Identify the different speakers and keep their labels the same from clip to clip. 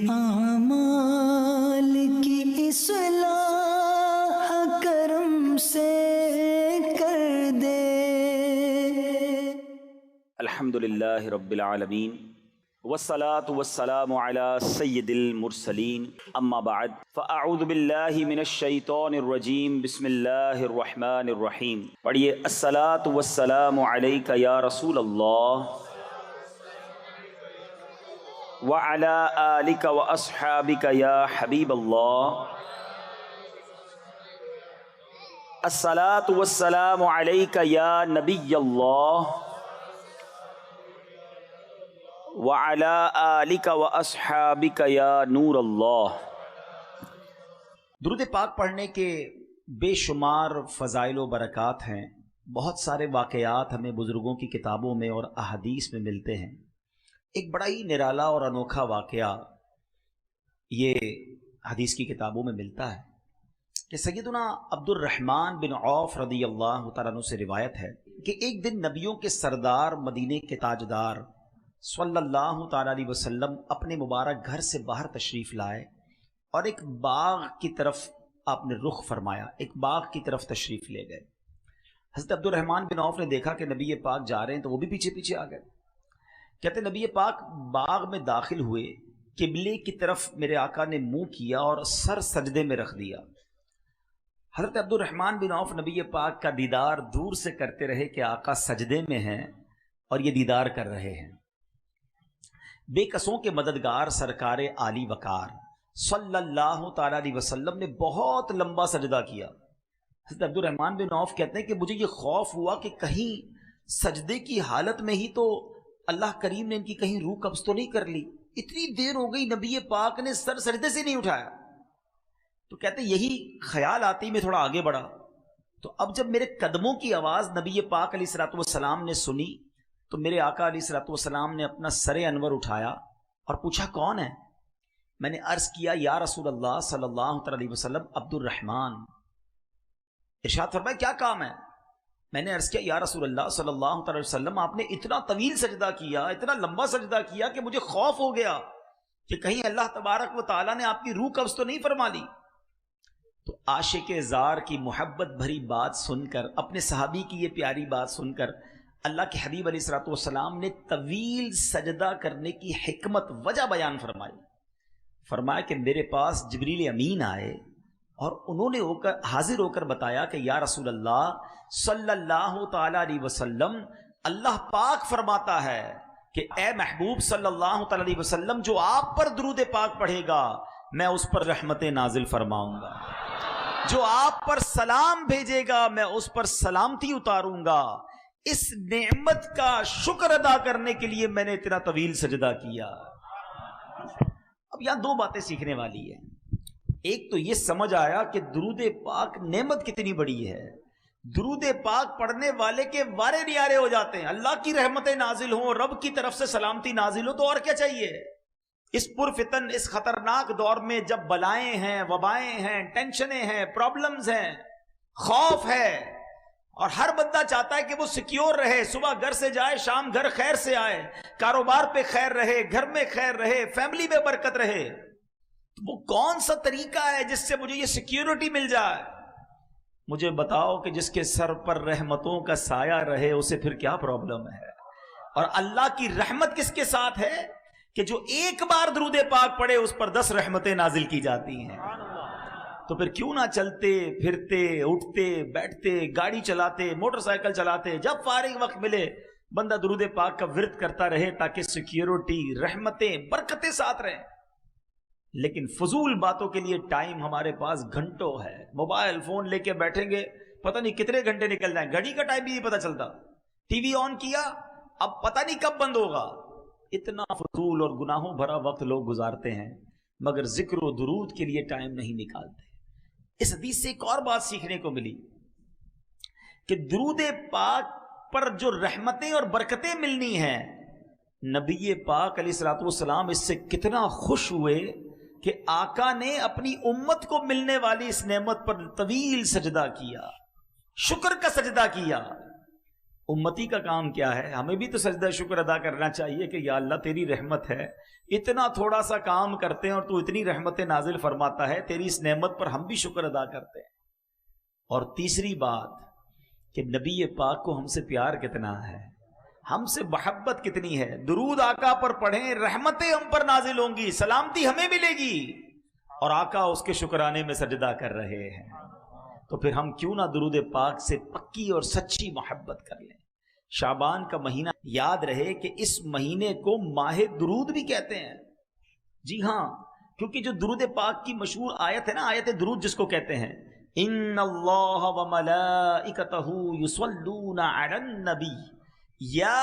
Speaker 1: اعمال کی اصلاح کرم سے کر دے۔
Speaker 2: الحمدللہ رب العالمین والصلاة والسلام علی سید المرسلین، اما بعد فاعوذ باللہ من الشیطان الرجیم، بسم اللہ الرحمن الرحیم۔ پڑھیے، الصلاة والسلام علیک یا رسول اللہ وعلی آلک واصحابک یا حبیب اللہ۔ الصلاة والسلام علیک یا نبی اللہ وعلی آلک واصحابک یا نور اللہ۔ درود پاک پڑھنے کے بے شمار فضائل و برکات ہیں۔ بہت سارے واقعات ہمیں بزرگوں کی کتابوں میں اور احادیث میں ملتے ہیں۔ ایک بڑا ہی نرالا اور انوکھا واقعہ یہ حدیث کی کتابوں میں ملتا ہے کہ سیدنا عبد الرحمن بن عوف رضی اللہ تعالیٰ عنہ سے روایت ہے کہ ایک دن نبیوں کے سردار، مدینے کے تاجدار صلی اللہ تعالیٰ علیہ وسلم اپنے مبارک گھر سے باہر تشریف لائے اور ایک باغ کی طرف آپ نے رخ فرمایا، ایک باغ کی طرف تشریف لے گئے۔ حضرت عبد الرحمن بن عوف نے دیکھا کہ نبی پاک جا رہے ہیں تو وہ بھی پیچھے پیچھے آ گئے۔ کہتے نبی پاک باغ میں داخل ہوئے، قبلے کی طرف میرے آقا نے منہ کیا اور سر سجدے میں رکھ دیا۔ حضرت عبد الرحمن بن عوف نبی پاک کا دیدار دور سے کرتے رہے کہ آقا سجدے میں ہیں اور یہ دیدار کر رہے ہیں۔ بے قصوں کے مددگار سرکار عالی وقار صلی اللہ تعالیٰ علیہ وسلم نے بہت لمبا سجدہ کیا۔ حضرت عبد الرحمن بن عوف کہتے ہیں کہ مجھے یہ خوف ہوا کہ کہیں سجدے کی حالت میں ہی تو اللہ کریم نے ان کی کہیں روح قبض تو نہیں کر لی، اتنی دیر ہو گئی نبی پاک نے سر سجدے سے نہیں اٹھایا۔ تو کہتے یہی خیال آتی میں تھوڑا آگے بڑھا، تو اب جب میرے قدموں کی آواز نبی پاک علیہ الصلوۃ والسلام نے سنی تو میرے آقا علیہ الصلوۃ والسلام نے اپنا سر انور اٹھایا اور پوچھا کون ہے؟ میں نے عرض کیا یا رسول اللہ صلی اللہ علیہ وسلم عبد الرحمن۔ ارشاد فرمایا کیا کام ہے؟ میں نے عرض کیا یا رسول اللہ صلی اللہ علیہ وسلم آپ نے اتنا طویل سجدہ کیا، اتنا لمبا سجدہ کیا کہ مجھے خوف ہو گیا کہ کہیں اللہ تبارک و تعالیٰ نے آپ کی روح قبض تو نہیں فرما لی۔ تو عاشق زار کی محبت بھری بات سن کر، اپنے صحابی کی یہ پیاری بات سن کر اللہ کے حبیب علیہ الصلوۃ والسلام نے طویل سجدہ کرنے کی حکمت وجہ بیان فرمائی۔ فرمایا کہ میرے پاس جبریل امین آئے اور انہوں نے حاضر ہو کر بتایا کہ یا رسول اللہ صلی اللہ تعالیٰ علیہ وسلم اللہ پاک فرماتا ہے کہ اے محبوب صلی اللہ تعالیٰ علیہ وسلم جو آپ پر درود پاک پڑھے گا میں اس پر رحمت نازل فرماؤں گا، جو آپ پر سلام بھیجے گا میں اس پر سلامتی اتاروں گا۔ اس نعمت کا شکر ادا کرنے کے لیے میں نے اتنا طویل سجدہ کیا۔ اب یہاں دو باتیں سیکھنے والی ہیں۔ ایک تو یہ سمجھ آیا کہ درود پاک نعمت کتنی بڑی ہے، درود پاک پڑھنے والے کے وارے نیارے ہو جاتے ہیں۔ اللہ کی رحمتیں نازل ہوں، رب کی طرف سے سلامتی نازل ہو تو اور کیا چاہیے؟ اس پرفتن، اس خطرناک دور میں جب بلائیں ہیں، وبائیں ہیں، ٹینشنیں ہیں، پرابلمز ہیں، خوف ہے، اور ہر بندہ چاہتا ہے کہ وہ سیکیور رہے، صبح گھر سے جائے شام گھر خیر سے آئے، کاروبار پہ خیر رہے، گھر میں خیر رہے، فیملی میں برکت رہے، وہ کون سا طریقہ ہے جس سے مجھے یہ سیکیورٹی مل جائے؟ مجھے بتاؤ کہ جس کے سر پر رحمتوں کا سایہ رہے اسے پھر کیا پرابلم ہے؟ اور اللہ کی رحمت کس کے ساتھ ہے کہ جو ایک بار درود پاک پڑھے اس پر 10 رحمتیں نازل کی جاتی ہیں۔ تو پھر کیوں نہ چلتے پھرتے اٹھتے بیٹھتے گاڑی چلاتے موٹر سائیکل چلاتے جب فارغ وقت ملے بندہ درود پاک کا ورد کرتا رہے تاکہ سیکیورٹی، رحمتیں، برکتیں ساتھ رہیں۔ لیکن فضول باتوں کے لیے ٹائم ہمارے پاس گھنٹوں ہے، موبائل فون لے کے بیٹھیں گے پتہ نہیں کتنے گھنٹے نکل جائیں، گھڑی کا ٹائم بھی نہیں پتہ چلتا، ٹی وی آن کیا اب پتہ نہیں کب بند ہوگا۔ اتنا فضول اور گناہوں بھرا وقت لوگ گزارتے ہیں مگر ذکر و درود کے لیے ٹائم نہیں نکالتے۔ اس حدیث سے ایک اور بات سیکھنے کو ملی کہ درود پاک پر جو رحمتیں اور برکتیں ملنی ہیں، نبی پاک علیہ الصلوۃ والسلام اس سے کتنا خوش ہوئے کہ آقا نے اپنی امت کو ملنے والی اس نعمت پر طویل سجدہ کیا، شکر کا سجدہ کیا۔ امتی کا کام کیا ہے؟ ہمیں بھی تو سجدہ شکر ادا کرنا چاہیے کہ یا اللہ تیری رحمت ہے، اتنا تھوڑا سا کام کرتے ہیں اور تو اتنی رحمتیں نازل فرماتا ہے، تیری اس نعمت پر ہم بھی شکر ادا کرتے ہیں۔ اور تیسری بات کہ نبی پاک کو ہم سے پیار کتنا ہے، ہم سے محبت کتنی ہے، درود آقا پر پڑھیں، رحمتیں ہم پر نازل ہوں گی، سلامتی ہمیں ملے گی، اور آقا اس کے شکرانے میں سجدہ کر رہے ہیں۔ تو پھر ہم کیوں نہ درود پاک سے پکی اور سچی محبت کر لیں۔ شعبان کا مہینہ یاد رہے کہ اس مہینے کو ماہ درود بھی کہتے ہیں۔ جی ہاں، کیونکہ جو درود پاک کی مشہور آیت ہے نا، آیت درود جس کو کہتے ہیں، ان اللہ وملائکتہ یصلون علی النبی یا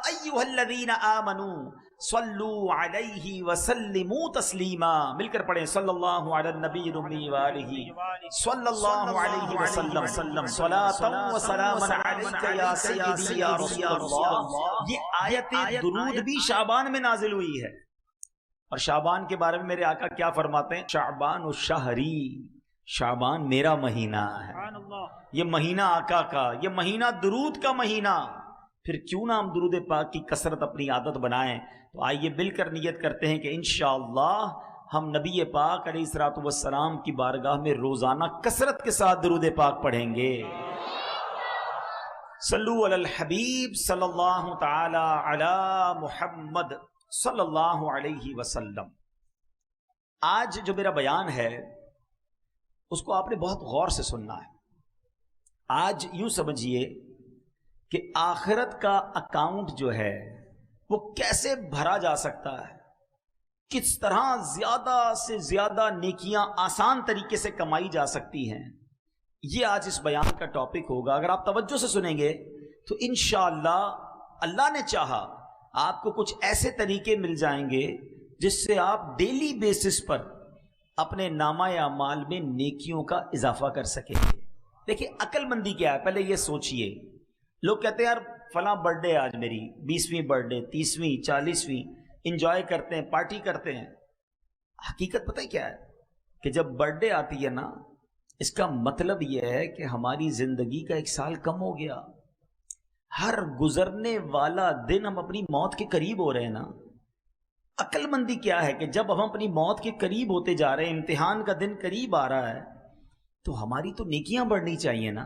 Speaker 2: ایھا الذین آمنوا صلوا علیہ وسلموا تسلیما، مل کر پڑھیں، صلی اللہ علی النبی الامی وآلہ صلی اللہ علیہ وسلم صلاۃ و سلاما علیک یا سیدی یا رسول اللہ۔ یہ آیت درود بھی شعبان میں نازل ہوئی ہے۔ اور شعبان کے بارے میں میرے آقا کیا فرماتے ہیں؟ شعبان الشہری، شعبان میرا مہینہ ہے، یہ مہینہ آقا کا، یہ مہینہ درود کا مہینہ۔ پھر کیوں نہ ہم درود پاک کی کثرت اپنی عادت بنائیں۔ تو آئیے مل کر نیت کرتے ہیں کہ انشاءاللہ ہم نبی پاک علیہ الصلوۃ والسلام کی بارگاہ میں روزانہ کثرت کے ساتھ درود پاک پڑھیں گے۔ صلو علی الحبیب صلی اللہ تعالی علی محمد صلی اللہ علیہ وسلم۔ آج جو میرا بیان ہے اس کو آپ نے بہت غور سے سننا ہے۔ آج یوں سمجھیے کہ آخرت کا اکاؤنٹ جو ہے وہ کیسے بھرا جا سکتا ہے، کس طرح زیادہ سے زیادہ نیکیاں آسان طریقے سے کمائی جا سکتی ہیں، یہ آج اس بیان کا ٹاپک ہوگا۔ اگر آپ توجہ سے سنیں گے تو انشاءاللہ اللہ نے چاہا آپ کو کچھ ایسے طریقے مل جائیں گے جس سے آپ ڈیلی بیسس پر اپنے نامہ اعمال میں نیکیوں کا اضافہ کر سکیں گے۔ دیکھیں عقل مندی کیا ہے، پہلے یہ سوچئے۔ لوگ کہتے ہیں یار فلاں برتھ ڈے آج میری، 20ویں برتھ ڈے، 30ویں، 40ویں، انجوائے کرتے ہیں، پارٹی کرتے ہیں۔ حقیقت پتہ کیا ہے کہ جب برتھ ڈے آتی ہے نا، اس کا مطلب یہ ہے کہ ہماری زندگی کا 1 سال کم ہو گیا۔ ہر گزرنے والا دن ہم اپنی موت کے قریب ہو رہے ہیں نا۔ عقل مندی کیا ہے کہ جب ہم اپنی موت کے قریب ہوتے جا رہے ہیں، امتحان کا دن قریب آ رہا ہے، تو ہماری تو نیکیاں بڑھنی چاہیے نا۔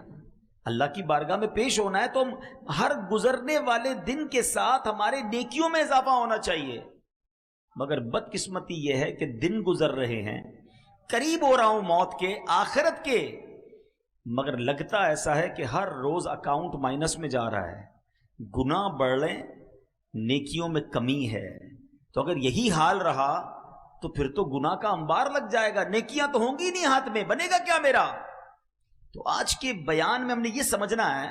Speaker 2: اللہ کی بارگاہ میں پیش ہونا ہے تو ہم ہر گزرنے والے دن کے ساتھ ہمارے نیکیوں میں اضافہ ہونا چاہیے۔ مگر بدقسمتی یہ ہے کہ دن گزر رہے ہیں، قریب ہو رہا ہوں موت کے، آخرت کے، مگر لگتا ایسا ہے کہ ہر روز اکاؤنٹ مائنس میں جا رہا ہے، گناہ بڑھ رہے، نیکیوں میں کمی ہے۔ تو اگر یہی حال رہا تو پھر تو گناہ کا انبار لگ جائے گا، نیکیاں تو ہوں گی نہیں ہاتھ میں، بنے گا کیا میرا؟ تو آج کے بیان میں ہم نے یہ سمجھنا ہے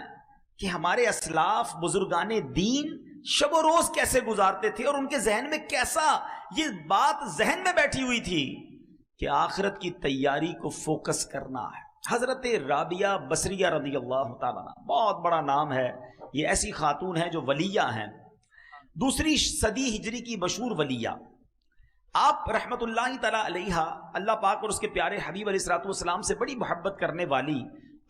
Speaker 2: کہ ہمارے اسلاف بزرگان دین شب و روز کیسے گزارتے تھے، اور ان کے ذہن میں کیسا یہ بات ذہن میں بیٹھی ہوئی تھی کہ آخرت کی تیاری کو فوکس کرنا ہے۔ حضرت رابعہ بصریہ رضی اللہ تعالیٰ عنہ، بہت بڑا نام ہے، یہ ایسی خاتون ہیں جو ولیہ ہیں، 2 صدی ہجری کی مشہور ولیہ۔ آپ رحمت اللہ تعالیٰ علیہ، اللہ پاک اور اس کے پیارے حبیب علیہ الصلوۃ والسلام سے بڑی محبت کرنے والی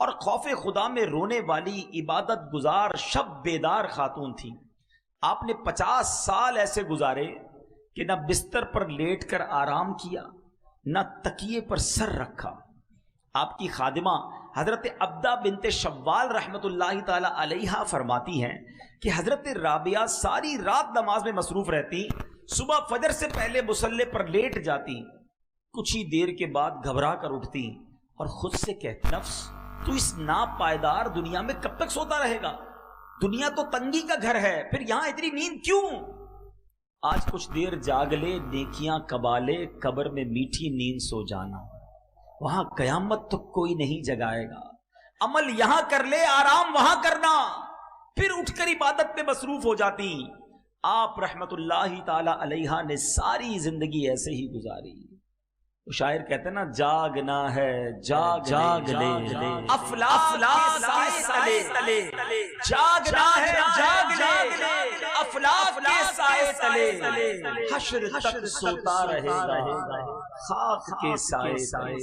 Speaker 2: اور خوف خدا میں رونے والی، عبادت گزار، شب بیدار خاتون تھی۔ آپ نے 50 سال ایسے گزارے کہ نہ بستر پر لیٹ کر آرام کیا، نہ تکیے پر سر رکھا۔ آپ کی خادمہ حضرت عبدہ بنت شوال رحمت اللہ تعالی علیہا فرماتی ہیں کہ حضرت رابعہ ساری رات نماز میں مصروف رہتی، صبح فجر سے پہلے مصلی پر لیٹ جاتی، کچھ ہی دیر کے بعد گھبرا کر اٹھتی اور خود سے کہتی، نفس تو اس ناپائیدار دنیا میں کب تک سوتا رہے گا؟ دنیا تو تنگی کا گھر ہے، پھر یہاں اتنی نیند کیوں؟ آج کچھ دیر جاگ لے، نیکیاں کبا لے، قبر میں میٹھی نیند سو جانا، وہاں قیامت تو کوئی نہیں جگائے گا۔ عمل یہاں کر لے، آرام وہاں کرنا، پھر اٹھ کر عبادت میں مصروف ہو جاتی۔ آپ رحمت اللہ تعالی علیہ نے ساری زندگی ایسے ہی گزاری۔ شاعر کہتے ہیں نا، جاگنا ہے جاگ لے، افلاک کے تلے، جاگنا ہے جاگ لے، افلاک کے سائے تلے، حشر تک سوتا رہے گا، خاک کے سائے تلے۔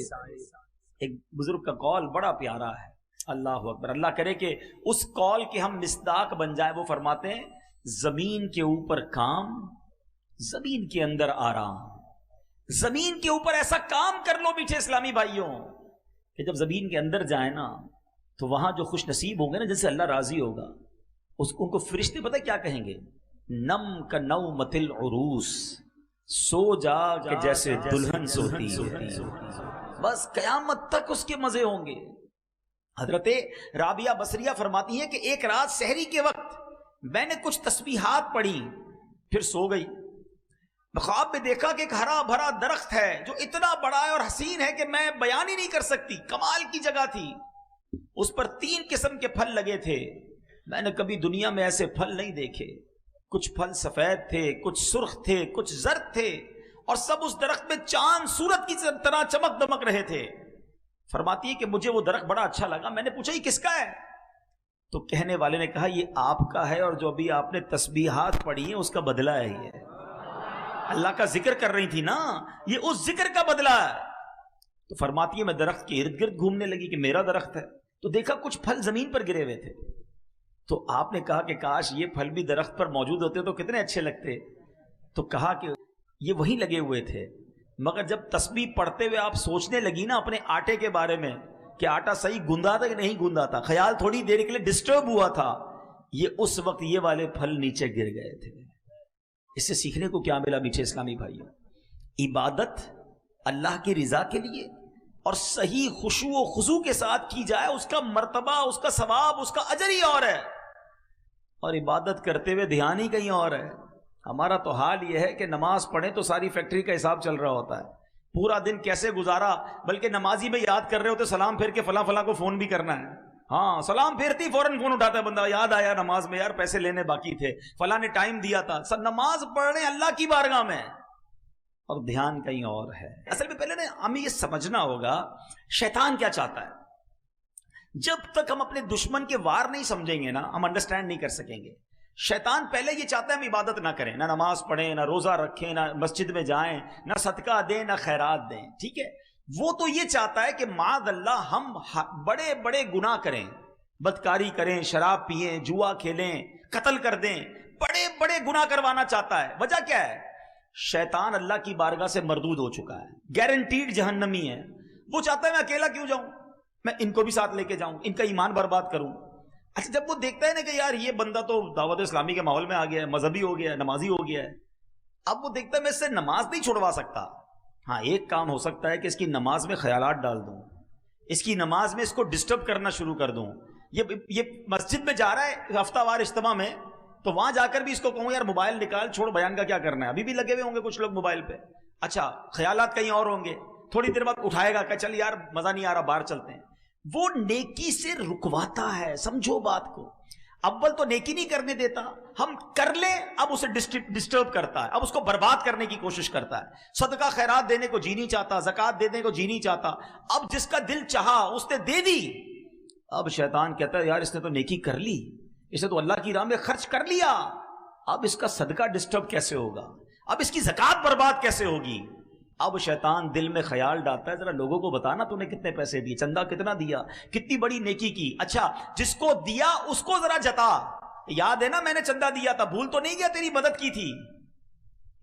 Speaker 2: ایک بزرگ کا قول بڑا پیارا ہے، اللہ اکبر. اللہ کرے کہ اس قول کے ہم مصداق بن جائیں. وہ فرماتے ہیں زمین کے اوپر کام، زمین کے اندر آرام. زمین کے اوپر ایسا کام کر لو میٹھے اسلامی بھائیوں کہ جب زمین کے اندر جائیں نا تو وہاں جو خوش نصیب ہوں گے نا، جن سے اللہ راضی ہوگا، ان کو فرشتے پتہ کیا کہیں گے؟ نم کا نومۃ العروس، سو جا کہ جیسے دلہن سوتی ہے. بس قیامت تک اس کے مزے ہوں گے. حضرت رابعہ بصریہ فرماتی ہیں کہ ایک رات سحری کے وقت میں نے کچھ تسبیحات پڑھی، پھر سو گئی. خواب میں دیکھا کہ ایک ہرا بھرا درخت ہے جو اتنا بڑا ہے اور حسین ہے کہ میں بیان ہی نہیں کر سکتی. کمال کی جگہ تھی. اس پر 3 قسم کے پھل لگے تھے. میں نے کبھی دنیا میں ایسے پھل نہیں دیکھے. کچھ پھل سفید تھے، کچھ سرخ تھے، کچھ زرد تھے، اور سب اس درخت میں چاند سورج کی طرح چمک دمک رہے تھے. فرماتی ہے کہ مجھے وہ درخت بڑا اچھا لگا. میں نے پوچھا یہ کس کا ہے؟ تو کہنے والے نے کہا یہ آپ کا ہے، اور جو ابھی آپ نے تسبیحات پڑھی ہیں اس کا بدلہ ہے. یہ اللہ کا ذکر کر رہی تھی نا، یہ اس ذکر کا بدلہ ہے. تو فرماتی ہے میں درخت کے ارد گرد گھومنے لگی کہ میرا درخت ہے. تو دیکھا کچھ پھل زمین پر گرے ہوئے تھے. تو آپ نے کہا کہ کاش یہ پھل بھی درخت پر موجود ہوتے تو کتنے اچھے لگتے. تو کہا کہ یہ وہیں لگے ہوئے تھے، مگر جب تسبیح پڑھتے ہوئے آپ سوچنے لگی نا اپنے آٹے کے بارے میں کہ آٹا صحیح گوندا تھا کہ نہیں گوندا تھا، خیال تھوڑی دیر کے لیے ڈسٹرب ہوا تھا، یہ اس وقت یہ والے پھل نیچے گر گئے تھے. اس سے سیکھنے کو کیا ملا میٹھے اسلامی بھائیوں؟ عبادت اللہ کی رضا کے لیے اور صحیح خشوع و خضوع کے ساتھ کی جائے، اس کا مرتبہ، اس کا ثواب، اس کا اجر ہی اور ہے. اور عبادت کرتے ہوئے دھیان ہی کہیں اور ہے. ہمارا تو حال یہ ہے کہ نماز پڑھیں تو ساری فیکٹری کا حساب چل رہا ہوتا ہے، پورا دن کیسے گزارا، بلکہ نمازی میں یاد کر رہے ہوتے سلام پھیر کے فلاں فلاں کو فون بھی کرنا ہے. ہاں سلام پھیرتی فوراً فون اٹھاتا ہے بندہ، یاد آیا نماز میں یار پیسے لینے باقی تھے، فلاں نے ٹائم دیا تھا. سب نماز پڑھ رہے ہیں اللہ کی بارگاہ میں اور دھیان کہیں اور ہے. اصل میں پہلے نا ہمیں یہ سمجھنا ہوگا شیطان کیا چاہتا ہے. جب تک ہم اپنے دشمن کے وار نہیں سمجھیں گے نا ہم انڈرسٹینڈ نہیں کر سکیں گے. شیطان پہلے یہ چاہتا ہے ہم عبادت نہ کریں، نہ نماز پڑھیں، نہ روزہ رکھیں، نہ مسجد میں جائیں، نہ صدقہ دیں، نہ خیرات دیں. ٹھیک ہے، وہ تو یہ چاہتا ہے کہ معاذ اللہ ہم بڑے بڑے گناہ کریں، بدکاری کریں، شراب پئیں، جوا کھیلیں، قتل کر دیں، بڑے بڑے گناہ کروانا چاہتا ہے. وجہ کیا ہے؟ شیطان اللہ کی بارگاہ سے مردود ہو چکا ہے، گارنٹیڈ جہنمی ہے. وہ چاہتا ہے میں اکیلا کیوں جاؤں، میں ان کو بھی ساتھ لے کے جاؤں، ان کا ایمان برباد کروں. اچھا جب وہ دیکھتا ہے نا کہ یار یہ بندہ تو دعوت اسلامی کے ماحول میں آ گیا ہے، مذہبی ہو گیا ہے، نمازی ہو گیا ہے، اب وہ دیکھتا ہے میں اس سے نماز نہیں چھڑوا سکتا. ہاں ایک کام ہو سکتا ہے کہ اس کی نماز میں خیالات ڈال دوں، اس کی نماز میں اس کو ڈسٹرب کرنا شروع کر دوں. یہ مسجد میں جا رہا ہے ہفتہ وار اجتماع میں، تو وہاں جا کر بھی اس کو کہوں یار موبائل نکال، چھوڑ، بیان کا کیا کرنا ہے. ابھی بھی لگے ہوئے ہوں گے کچھ لوگ موبائل پہ. اچھا خیالات کہیں اور ہوں گے، تھوڑی دیر بعد اٹھائے گا کہ چل یار مزہ نہیں آ رہا باہر چلتے ہیں. وہ نیکی سے رکواتا ہے. سمجھو بات کو، اول تو نیکی نہیں کرنے دیتا، ہم کر لیں اب اسے ڈسٹرب کرتا ہے، اب اس کو برباد کرنے کی کوشش کرتا ہے. صدقہ خیرات دینے کو جی نہیں چاہتا، زکوٰۃ دینے کو جی نہیں چاہتا. اب جس کا دل چاہا اس نے دے دی. اب شیطان کہتا ہے یار اس نے تو نیکی کر لی، اس نے تو اللہ کی راہ میں خرچ کر لیا، اب اس کا صدقہ ڈسٹرب کیسے ہوگا، اب اس کی زکوٰۃ برباد کیسے ہوگی. اب شیطان دل میں خیال ڈالتا ہے ذرا لوگوں کو بتانا تو نے کتنے پیسے دیے، چندہ کتنا دیا، کتنی بڑی نیکی کی. اچھا جس کو دیا اس کو ذرا جتا، یاد ہے نا میں نے چندہ دیا تھا، بھول تو نہیں گیا تیری مدد کی تھی.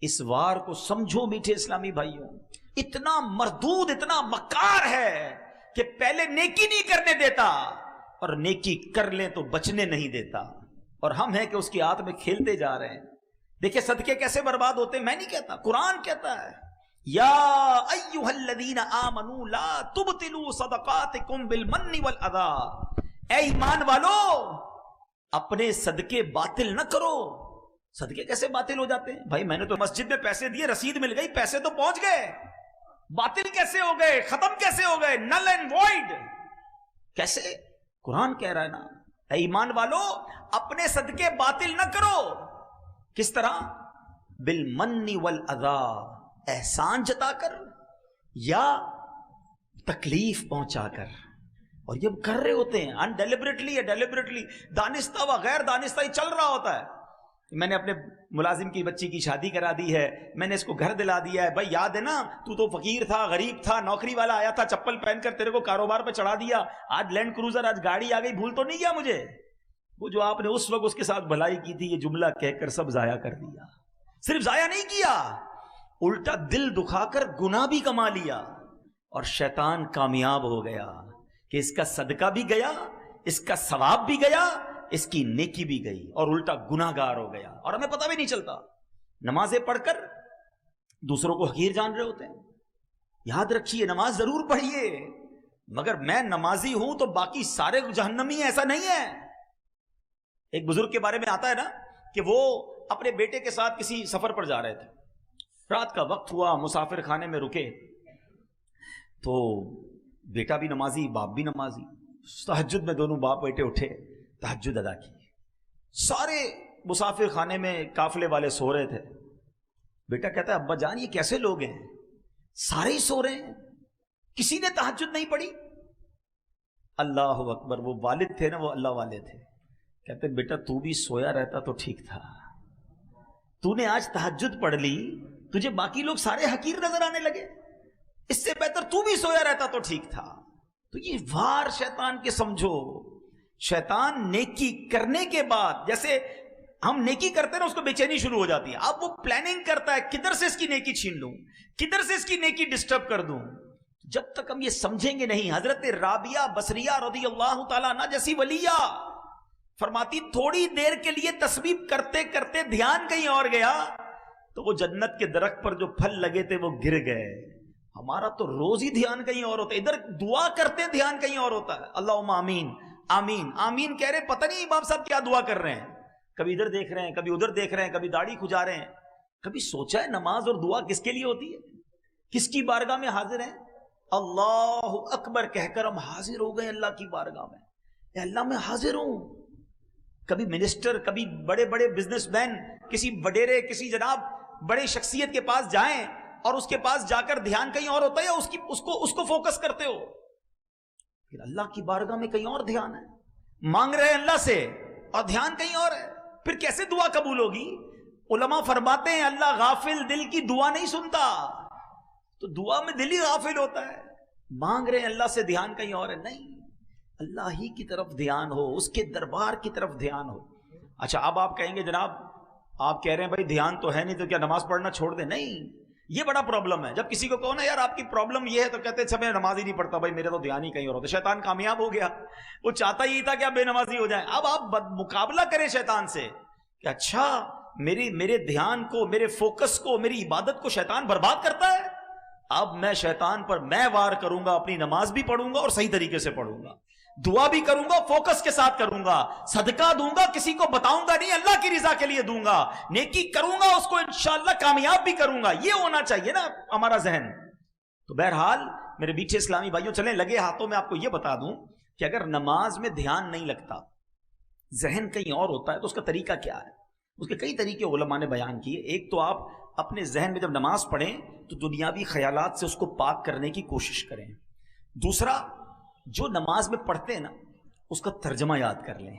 Speaker 2: اس وار کو سمجھو میٹھے اسلامی بھائیوں، اتنا مردود، اتنا مکار ہے کہ پہلے نیکی نہیں کرنے دیتا اور نیکی کر لیں تو بچنے نہیں دیتا. اور ہم ہیں کہ اس کی ہاتھ میں کھیلتے جا رہے ہیں. دیکھیں صدقے کیسے برباد ہوتے ہیں، میں نہیں کہتا، قرآن کہتا ہے یا ایھا الذین آمنوا لا تبطلوا صدقاتکم بالمن والاذی. اے ایمان والو اپنے صدقے باطل نہ کرو. صدقے کیسے باطل ہو جاتے ہیں بھائی؟ میں نے تو مسجد میں پیسے دیے، رسید مل گئی، پیسے تو پہنچ گئے، باطل کیسے ہو گئے، ختم کیسے ہو گئے، نل اینڈ وائڈ کیسے؟ قرآن کہہ رہا ہے نا اے ایمان والو اپنے صدقے باطل نہ کرو. کس طرح؟ بالمن والاذی، احسان جتا کر یا تکلیف پہنچا کر. اور یہ کر رہے ہوتے ہیں ان ڈیلیبریٹلی یا ڈیلیبریٹلی، دانستہ و غیر دانستہ ہی چل رہا ہوتا ہے. میں نے اپنے ملازم کی بچی کی شادی کرا دی ہے, میں نے اس کو گھر دلا دیا ہے. بھائی یاد ہے نا, تو فقیر تھا, غریب تھا, نوکری والا آیا تھا چپل پہن کر تیرے کو کاروبار پہ چڑھا دیا, آج لینڈ کروزر, آج گاڑی آ گئی, بھول تو نہیں گیا مجھے؟ وہ جو آپ نے اس وقت اس کے ساتھ بھلائی کی تھی, یہ جملہ کہہ کر سب ضائع کر دیا. صرف ضائع نہیں کیا, الٹا دل دکھا کر گناہ بھی کما لیا. اور شیطان کامیاب ہو گیا کہ اس کا صدقہ بھی گیا, اس کا ثواب بھی گیا, اس کی نیکی بھی گئی, اور الٹا گناہ گار ہو گیا. اور ہمیں پتہ بھی نہیں چلتا. نمازیں پڑھ کر دوسروں کو حقیر جان رہے ہوتے ہیں. یاد رکھیے, نماز ضرور پڑھیے, مگر میں نمازی ہوں تو باقی سارے جہنمی ہیں, ایسا نہیں ہے. ایک بزرگ کے بارے میں آتا ہے نا کہ وہ اپنے بیٹے کے ساتھ کسی سفر پر جا رہے تھے. رات کا وقت ہوا, مسافر خانے میں رکے, تو بیٹا بھی نمازی, باپ بھی نمازی. تہجد میں دونوں باپ بیٹے اٹھے, تہجد ادا کی. سارے مسافر خانے میں قافلے والے سو رہے تھے. بیٹا کہتا ہے, ابا جان یہ کیسے لوگ ہیں, سارے ہی سو رہے ہیں, کسی نے تہجد نہیں پڑھی؟ اللہ اکبر. وہ والد تھے نا, وہ اللہ والے تھے. کہتے بیٹا تو بھی سویا رہتا تو ٹھیک تھا, تو نے آج تہجد پڑھ لی, تجھے باقی لوگ سارے حقیر نظر آنے لگے, اس سے بہتر تو بھی سویا رہتا تو ٹھیک تھا. تو یہ وار شیطان کے سمجھو. شیطان نیکی کرنے کے بعد, جیسے ہم نیکی کرتے ہیں نا, اس کو بے چینی شروع ہو جاتی ہے. اب وہ پلاننگ کرتا ہے کدھر سے اس کی نیکی چھین لوں, کدھر سے اس کی نیکی ڈسٹرب کر دوں. جب تک ہم یہ سمجھیں گے نہیں. حضرت رابعہ بصریہ رضی اللہ تعالیٰ عنہ جیسی ولیہ فرماتی, تھوڑی دیر کے لیے تسبیح کرتے کرتے دھیان کہیں اور گیا تو وہ جنت کے درخت پر جو پھل لگے تھے وہ گر گئے. ہمارا تو روز ہی دھیان کہیں اور ہوتا ہے, ادھر دعا کرتے دھیان کہیں اور ہوتا ہے. اللہم آمین آمین آمین کہہ رہے, پتہ نہیں امام صاحب کیا دعا کر رہے ہیں, کبھی ادھر دیکھ رہے ہیں, کبھی ادھر دیکھ رہے ہیں, کبھی داڑھی کھجا رہے ہیں. کبھی سوچا ہے نماز اور دعا کس کے لیے ہوتی ہے, کس کی بارگاہ میں حاضر ہیں؟ اللہ اکبر کہہ کر ہم حاضر ہو گئے اللہ کی بارگاہ میں. اے اللہ میں حاضر ہوں. کبھی منسٹر, کبھی بڑے بڑے بزنس مین, کسی وڈیرے, کسی جناب بڑے شخصیت کے پاس جائیں اور اس کے پاس جا کر دھیان کہیں اور ہوتا ہے, یا اس کو فوکس کرتے ہو؟ پھر اللہ کی بارگاہ میں کہیں اور دھیان ہے, مانگ رہے ہیں اللہ سے اور دھیان کہیں اور ہے, پھر کیسے دعا قبول ہوگی؟ علماء فرماتے ہیں اللہ غافل دل کی دعا نہیں سنتا. تو دعا میں دل ہی غافل ہوتا ہے. مانگ رہے ہیں اللہ سے, دھیان کہیں اور ہے. نہیں, اللہ ہی کی طرف دھیان ہو, اس کے دربار کی طرف دھیان ہو. اچھا, اب آپ کہیں گے جناب آپ کہہ رہے ہیں بھائی دھیان تو ہے نہیں تو کیا نماز پڑھنا چھوڑ دیں؟ نہیں, یہ بڑا پرابلم ہے. جب کسی کو کہو نا یار آپ کی پرابلم یہ ہے تو کہتے ہیں میں نماز ہی نہیں پڑھتا, بھائی میرے تو دھیان ہی کہیں اور ہوتا. شیطان کامیاب ہو گیا, وہ چاہتا ہی تھا کہ آپ بے نمازی ہو جائیں. اب آپ مقابلہ کریں شیطان سے کہ اچھا میرے دھیان کو, میرے فوکس کو, میری عبادت کو شیطان برباد کرتا ہے. اب میں شیطان پر میں وار کروں گا, اپنی نماز بھی پڑھوں گا اور صحیح طریقے سے پڑھوں گا, دعا بھی کروں گا, فوکس کے ساتھ کروں گا, صدقہ دوں گا, کسی کو بتاؤں گا نہیں, اللہ کی رضا کے لیے دوں گا, نیکی کروں گا, اس کو انشاءاللہ کامیاب بھی کروں گا. یہ ہونا چاہیے نا ہمارا ذہن. تو بہرحال میرے بیٹھے اسلامی بھائیوں, چلیں لگے ہاتھوں میں آپ کو یہ بتا دوں کہ اگر نماز میں دھیان نہیں لگتا, ذہن کہیں اور ہوتا ہے, تو اس کا طریقہ کیا ہے؟ اس کے کئی طریقے علماء نے بیان کیے. ایک تو آپ اپنے ذہن میں جب نماز پڑھیں تو دنیاوی خیالات سے اس کو پاک کرنے کی کوشش کریں. دوسرا, جو نماز میں پڑھتے ہیں نا اس کا ترجمہ یاد کر لیں.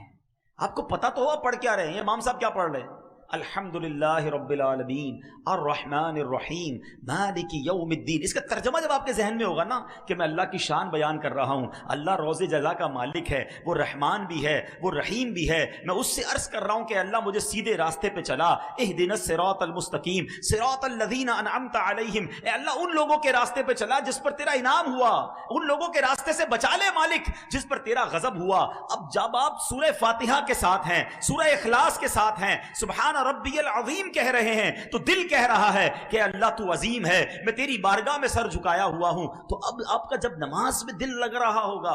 Speaker 2: آپ کو پتا تو ہوا پڑھ کیا رہے ہیں, امام صاحب کیا پڑھ رہے ہیں؟ الحمدللہ رب العالمین الرحمن الرحیم مالک یوم الدین. اس کا ترجمہ جب آپ کے ذہن میں ہوگا نا کہ میں اللہ کی شان بیان کر رہا ہوں, اللہ روز جزا کا مالک ہے, وہ رحمان بھی ہے, وہ رحیم بھی ہے, میں اس سے عرض کر رہا ہوں کہ اللہ مجھے سیدھے راستے پہ چلا, اہدنا الصراط المستقیم صراط الذین انعمت علیہم, اے اللہ ان لوگوں کے راستے پہ چلا جس پر تیرا انعام ہوا, ان لوگوں کے راستے سے بچا لے مالک جس پر تیرا غضب ہوا. اب جب آپ سورہ فاتحہ کے ساتھ ہیں, سورہ اخلاص کے ساتھ ہیں, سبحان ربی العظیم کہہ رہے ہیں, تو دل کہہ رہا ہے کہ اللہ تو عظیم ہے, میں تیری بارگاہ میں سر جھکایا ہوا ہوں. تو اب آپ کا جب نماز میں دل لگ رہا ہوگا,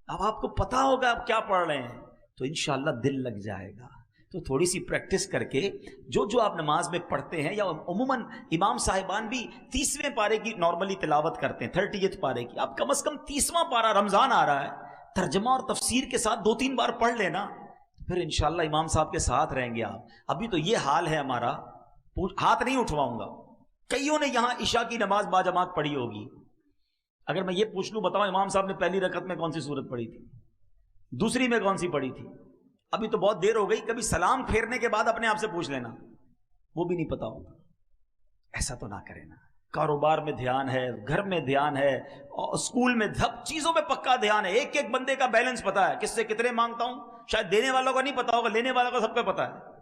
Speaker 2: اب آپ کو پتا ہوگا آپ کیا پڑھ رہے ہیں, تو انشاءاللہ دل لگ جائے گا. تو تھوڑی سی پریکٹس کر کے جو آپ نماز میں پڑھتے ہیں, یا عموماً امام صاحبان بھی 30ویں پارے کی نارملی تلاوت کرتے ہیں, 30th پارے کی, آپ کم از کم 30واں پارہ, رمضان آ رہا ہے, ترجمہ اور تفسیر کے ساتھ 2-3 بار پڑھ لینا, پھر انشاءاللہ امام صاحب کے ساتھ رہیں گے آپ. ابھی تو یہ حال ہے ہمارا, ہاتھ نہیں اٹھواؤں گا. کئیوں نے یہاں عشاء کی نماز باجماعت پڑھی ہوگی, اگر میں یہ پوچھ لوں بتاؤ امام صاحب نے پہلی رکعت میں کون سی سورت پڑھی تھی, دوسری میں کون سی پڑھی تھی, ابھی تو بہت دیر ہو گئی، کبھی سلام پھیرنے کے بعد اپنے آپ سے پوچھ لینا، وہ بھی نہیں پتا ہوگا. ایسا تو نہ کرے نا. کاروبار میں دھیان ہے، گھر میں دھیان ہے، اسکول میں سب چیزوں میں پکا دھیان ہے. ایک ایک بندے کا بیلنس پتا ہے، کس سے کتنے مانگتا ہوں. شاید دینے والوں کا نہیں پتا ہوگا، لینے والوں کا سب کو پتا ہے.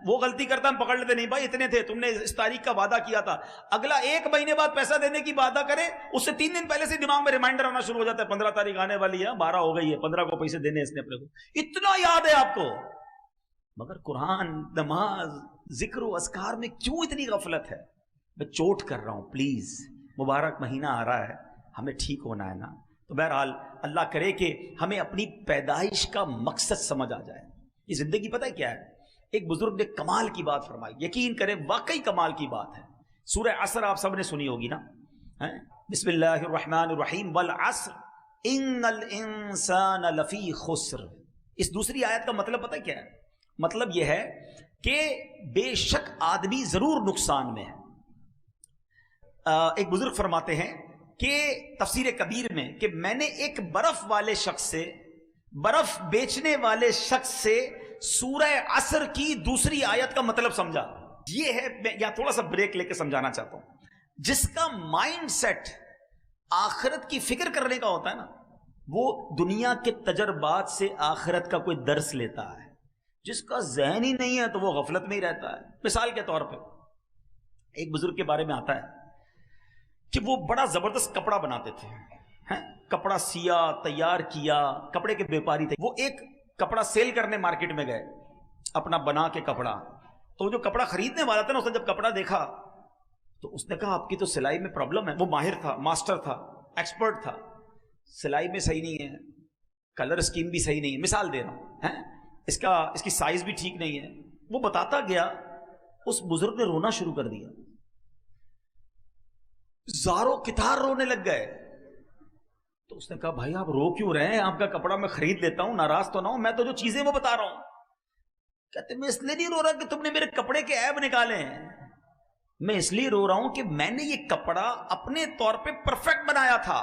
Speaker 2: وہ غلطی کرتا ہم پکڑ لیتے، نہیں بھائی اتنے تھے، تم نے اس تاریخ کا وعدہ کیا تھا. اگلا 1 مہینے بعد پیسہ دینے کی وعدہ کرے، اس سے 3 دن پہلے سے دماغ میں ریمائنڈر آنا شروع ہو جاتا ہے، 15 تاریخ آنے والی ہے، 12 ہو گئی ہے، 15 کو پیسے دینے اس نے اپنے کو. اتنا یاد ہے آپ کو. مگر قرآن، نماز، ذکر و اذکار میں کیوں اتنی غفلت ہے؟ میں چوٹ کر رہا ہوں، پلیز. مبارک مہینہ آ رہا ہے، ہمیں ٹھیک ہونا ہے نا. تو بہرحال اللہ کرے کہ ہمیں اپنی پیدائش کا مقصد سمجھ آ جائے. یہ زندگی پتہ ہے کیا ہے؟ ایک بزرگ نے کمال کی بات فرمائی، یقین کریں واقعی کمال کی بات ہے. سورہ عصر آپ سب نے سنی ہوگی نا. بسم اللہ الرحمن الرحیم، والعصر ان الانسان لفی خسر. اس دوسری آیت کا مطلب پتہ کیا ہے؟ مطلب یہ ہے کہ بے شک آدمی ضرور نقصان میں ہے. ایک بزرگ فرماتے ہیں کہ تفسیر کبیر میں کہ میں نے ایک برف والے شخص سے، برف بیچنے والے شخص سے سورہ عصر کی دوسری آیت کا مطلب سمجھا. یہ ہے، میں یہاں تھوڑا سا بریک لے کے سمجھانا چاہتا ہوں. جس کا مائنڈ سیٹ آخرت کی فکر کرنے کا ہوتا ہے نا، وہ دنیا کے تجربات سے آخرت کا کوئی درس لیتا ہے. جس کا ذہن ہی نہیں ہے تو وہ غفلت میں ہی رہتا ہے. مثال کے طور پہ ایک بزرگ کے بارے میں آتا ہے کہ وہ بڑا زبردست کپڑا بناتے تھے. کپڑا سیا، تیار کیا، کپڑے کے بیپاری تھے. وہ ایک کپڑا سیل کرنے مارکیٹ میں گئے، اپنا بنا کے کپڑا. تو جو کپڑا خریدنے والا تھا نا، اس نے جب کپڑا دیکھا تو اس نے کہا آپ کی تو سلائی میں پرابلم ہے. وہ ماہر تھا، ماسٹر تھا، ایکسپرٹ تھا. سلائی میں صحیح نہیں ہے، کلر اسکیم بھی صحیح نہیں ہے، مثال دے رہا ہوں، اس کی سائز بھی ٹھیک نہیں ہے. وہ بتاتا گیا. اس بزرگ نے رونا شروع کر دیا، زاروں کتار رونے لگ گئے. تو اس نے کہا بھائی آپ رو کیوں رہے ہیں؟ آپ کا کپڑا میں خرید لیتا ہوں، ناراض تو نہ ہوں، میں تو جو چیزیں وہ بتا رہا ہوں. کہتے میں اس لیے نہیں رو رہا کہ تم نے میرے کپڑے کے عیب نکالے ہیں، میں اس لیے رو رہا ہوں کہ میں نے یہ کپڑا اپنے طور پہ پرفیکٹ بنایا تھا،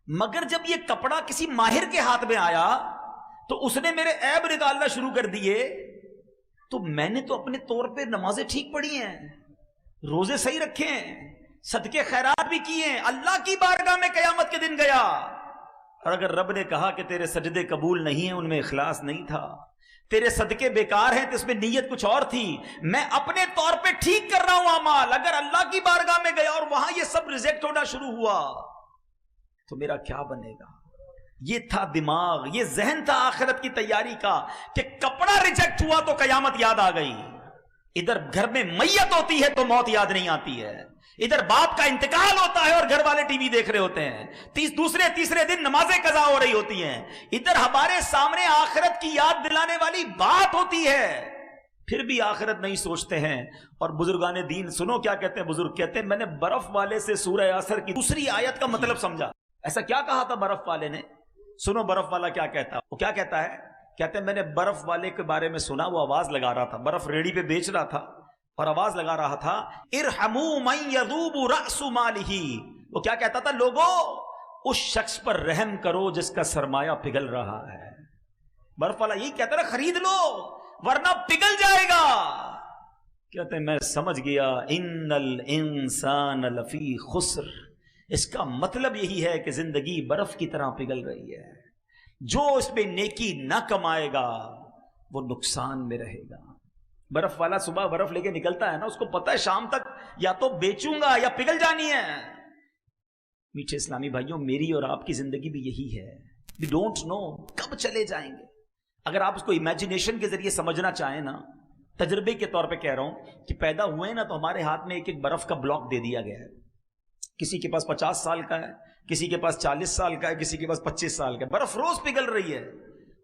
Speaker 2: مگر جب یہ کپڑا کسی ماہر کے ہاتھ میں آیا تو اس نے میرے عیب نکالنا شروع کر دیے. تو میں نے تو اپنے طور پہ نمازیں ٹھیک پڑھی ہیں، روزے صحیح رکھے ہیں، صدقے خیرات بھی کیے ہیں. اللہ کی بارگاہ میں قیامت کے دن گیا، اور اگر رب نے کہا کہ تیرے سجدے قبول نہیں ہیں، ان میں اخلاص نہیں تھا، تیرے صدقے بیکار ہیں، تو اس میں نیت کچھ اور تھی، میں اپنے طور پہ ٹھیک کر رہا ہوں اعمال، اگر اللہ کی بارگاہ میں گیا اور وہاں یہ سب ریجیکٹ ہونا شروع ہوا تو میرا کیا بنے گا؟ یہ تھا دماغ، یہ ذہن تھا آخرت کی تیاری کا کہ کپڑا ریجیکٹ ہوا تو قیامت یاد آ گئی. ادھر گھر میں میت ہوتی ہے تو موت یاد نہیں آتی ہے، ادھر باپ کا انتقال ہوتا ہے اور گھر والے ٹی وی دیکھ رہے ہوتے ہیں، تیسرے دن نمازیں قضا ہو رہی ہوتی ہیں، ادھر ہمارے سامنے آخرت کی یاد دلانے والی بات ہوتی ہے، پھر بھی آخرت نہیں سوچتے ہیں. اور بزرگان دین سنو کیا کہتے ہیں. بزرگ کہتے ہیں میں نے برف والے سے سورہ عصر کی دوسری آیت کا مطلب سمجھا. ایسا کیا کہا تھا برف والے نے؟ سنو برف والا کیا کہتا. وہ کیا کہتا ہے؟ کہتے ہیں میں نے برف والے کے بارے میں سنا، وہ آواز لگا رہا تھا، برف ریڑھی پہ بیچ رہا تھا اور آواز لگا رہا تھا ارحموا من یذوب رأس مالہ. وہ کیا کہتا تھا؟ لوگوں اس شخص پر رحم کرو جس کا سرمایہ پگھل رہا ہے. برف والا یہی کہتا ہے خرید لو ورنہ پگھل جائے گا. کہتے ہیں میں سمجھ گیا ان الانسان لفی خسر. اس کا مطلب یہی ہے کہ زندگی برف کی طرح پگھل رہی ہے، جو اس میں نیکی نہ کمائے گا وہ نقصان میں رہے گا. برف والا صبح برف لے کے نکلتا ہے نا، اس کو پتا ہے شام تک یا تو بیچوں گا یا پگھل جانی ہے. میٹھے اسلامی بھائیوں، میری اور آپ کی زندگی بھی یہی ہے. we don't know کب چلے جائیں گے. اگر آپ اس کو امیجنیشن کے ذریعے سمجھنا چاہیں نا، تجربے کے طور پہ کہہ رہا ہوں کہ پیدا ہوئے نا تو ہمارے ہاتھ میں ایک ایک برف کا بلاک دے دیا گیا ہے. کسی کے پاس 50 سال کا ہے، کسی کے پاس 40 سال کا ہے، کسی کے پاس 25 سال کا ہے. برف روز پگھل رہی ہے.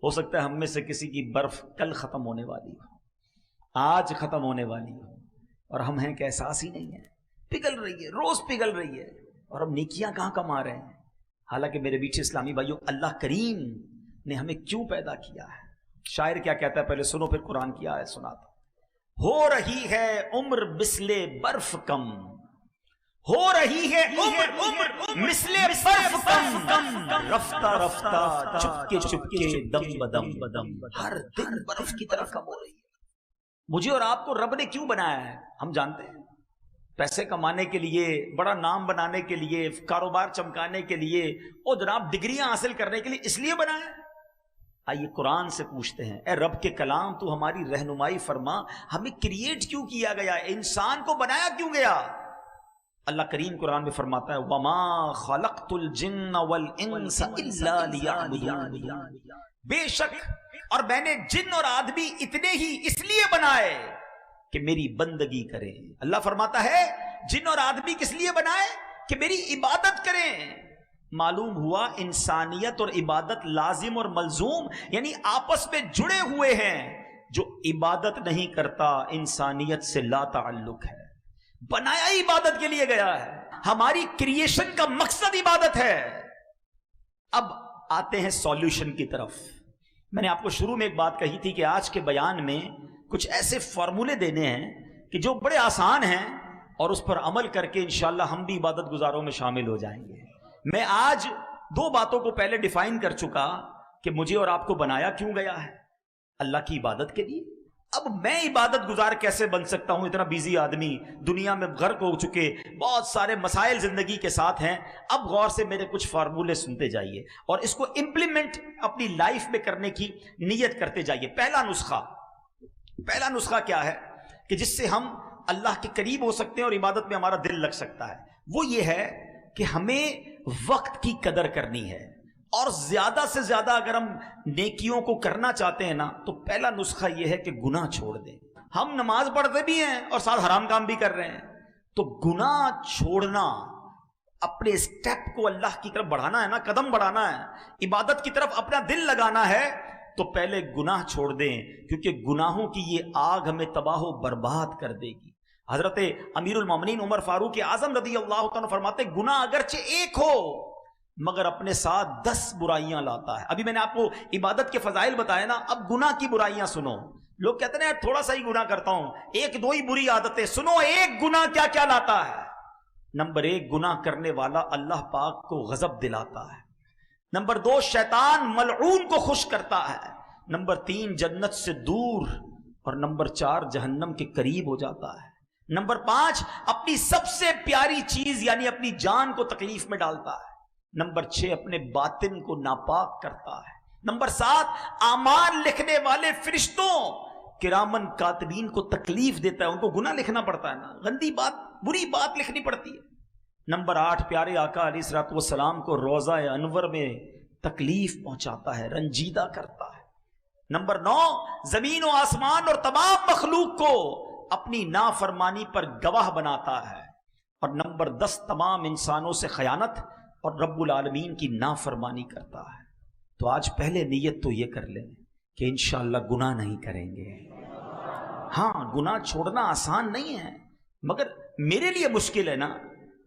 Speaker 2: ہو سکتا ہے ہم میں سے کسی کی برف کل ختم ہونے والی ہو، آج ختم ہونے والی ہو، اور ہم ہیں کہ احساس ہی نہیں ہے. پگھل رہی ہے، روز پگھل رہی ہے، اور ہم نیکیاں کہاں کما رہے ہیں. حالانکہ میرے بیٹھے اسلامی بھائیوں، اللہ کریم نے ہمیں کیوں پیدا کیا ہے. شاعر کیا کہتا ہے، پہلے سنو پھر قرآن کی آیت سناتا. ہو رہی ہے عمر بسلے برف کم، ہو رہی ہے عمر مثل برف کم، رفتہ رفتہ چپکے چپکے دم بدم، ہر دن برف کی طرح کم ہو رہی ہے۔ مجھے اور آپ کو رب نے کیوں بنایا ہے ہم جانتے ہیں، پیسے کمانے کے لیے، بڑا نام بنانے کے لیے، کاروبار چمکانے کے لیے، اور جناب ڈگریاں حاصل کرنے کے لیے، اس لیے بنایا ہے؟ آئیے قرآن سے پوچھتے ہیں، اے رب کے کلام تو ہماری رہنمائی فرما، ہمیں کریٹ کیوں کیا گیا، انسان کو بنایا کیوں گیا؟ اللہ کریم قرآن میں فرماتا ہے وَمَا خَلَقْتُ الْجِنَّ وَالْإِنسَ إِلَّا لِيَعْبُدُونِ، بے شک اور میں نے جن اور آدمی اتنے ہی اس لیے بنائے کہ میری بندگی کریں۔ اللہ فرماتا ہے جن اور آدمی کس لیے بنائے؟ کہ میری عبادت کریں۔ معلوم ہوا انسانیت اور عبادت لازم اور ملزوم، یعنی آپس میں جڑے ہوئے ہیں۔ جو عبادت نہیں کرتا انسانیت سے لا تعلق ہے، بنایا ہی عبادت کے لیے گیا ہے، ہماری کریشن کا مقصد عبادت ہے۔ اب آتے ہیں سولوشن کی طرف۔ میں نے آپ کو شروع میں ایک بات کہی تھی کہ آج کے بیان میں کچھ ایسے فارمولے دینے ہیں کہ جو بڑے آسان ہیں اور اس پر عمل کر کے انشاءاللہ ہم بھی عبادت گزاروں میں شامل ہو جائیں گے۔ میں آج دو باتوں کو پہلے ڈیفائن کر چکا کہ مجھے اور آپ کو بنایا کیوں گیا ہے، اللہ کی عبادت کے لیے۔ اب میں عبادت گزار کیسے بن سکتا ہوں؟ اتنا بیزی آدمی، دنیا میں غرق ہو چکے، بہت سارے مسائل زندگی کے ساتھ ہیں۔ اب غور سے میرے کچھ فارمولے سنتے جائیے اور اس کو امپلیمنٹ اپنی لائف میں کرنے کی نیت کرتے جائیے۔ پہلا نسخہ کیا ہے کہ جس سے ہم اللہ کے قریب ہو سکتے ہیں اور عبادت میں ہمارا دل لگ سکتا ہے؟ وہ یہ ہے کہ ہمیں وقت کی قدر کرنی ہے، اور زیادہ سے زیادہ اگر ہم نیکیوں کو کرنا چاہتے ہیں نا تو پہلا نسخہ یہ ہے کہ گناہ چھوڑ دیں۔ ہم نماز پڑھتے بھی ہیں اور ساتھ حرام کام بھی کر رہے ہیں، تو گناہ چھوڑنا، اپنے اسٹیپ کو اللہ کی طرف بڑھانا ہے نا، قدم بڑھانا ہے، عبادت کی طرف اپنا دل لگانا ہے، تو پہلے گناہ چھوڑ دیں، کیونکہ گناہوں کی یہ آگ ہمیں تباہ و برباد کر دے گی۔ حضرت امیر المومنین عمر فاروق اعظم رضی اللہ تعالیٰ فرماتے گناہ اگرچہ ایک ہو مگر اپنے ساتھ 10 برائیاں لاتا ہے۔ ابھی میں نے آپ کو عبادت کے فضائل بتائے نا، اب گناہ کی برائیاں سنو۔ لوگ کہتے ہیں یار تھوڑا سا ہی گناہ کرتا ہوں، ایک دو ہی بری عادتیں، سنو ایک گناہ کیا کیا لاتا ہے۔ نمبر 1، گناہ کرنے والا اللہ پاک کو غضب دلاتا ہے۔ نمبر 2، شیطان ملعون کو خوش کرتا ہے۔ نمبر 3، جنت سے دور، اور نمبر 4، جہنم کے قریب ہو جاتا ہے۔ نمبر 5، اپنی سب سے پیاری چیز یعنی اپنی جان کو تکلیف میں ڈالتا ہے۔ نمبر 6، اپنے باطن کو ناپاک کرتا ہے۔ نمبر 7، اعمال لکھنے والے فرشتوں کرامن کاتبین کو تکلیف دیتا ہے، ان کو گناہ لکھنا پڑتا ہے نا، گندی بات، بری بات لکھنی پڑتی ہے۔ نمبر 8، پیارے آقا علیہ الصلوۃ والسلام کو روضہ انور میں تکلیف پہنچاتا ہے، رنجیدہ کرتا ہے۔ نمبر 9، زمین و آسمان اور تمام مخلوق کو اپنی نافرمانی پر گواہ بناتا ہے۔ اور نمبر 10، تمام انسانوں سے خیانت اور رب العالمین کی نافرمانی کرتا ہے۔ تو آج پہلے نیت تو یہ کر لیں کہ انشاءاللہ گناہ نہیں کریں گے۔ ہاں، گناہ چھوڑنا آسان نہیں ہے، مگر میرے لیے مشکل ہے نا،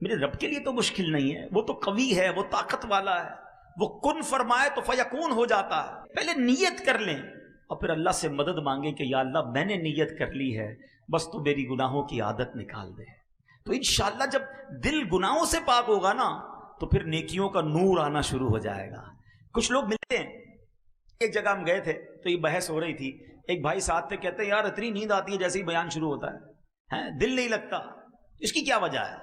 Speaker 2: میرے رب کے لیے تو مشکل نہیں ہے، وہ تو قوی ہے، وہ طاقت والا ہے، وہ کن فرمائے تو فیکون ہو جاتا ہے۔ پہلے نیت کر لیں اور پھر اللہ سے مدد مانگیں کہ یا اللہ میں نے نیت کر لی ہے، بس تو میری گناہوں کی عادت نکال دے۔ تو انشاءاللہ جب دل گناہوں سے پاک ہوگا نا تو پھر نیکیوں کا نور آنا شروع ہو جائے گا۔ کچھ لوگ ملتے ہیں، ایک جگہ ہم گئے تھے تو یہ بحث ہو رہی تھی، ایک بھائی ساتھ تھے، کہتے ہیں یار اتنی نیند آتی ہے جیسے ہی بیان شروع ہوتا ہے، دل نہیں لگتا، اس کی کیا وجہ ہے؟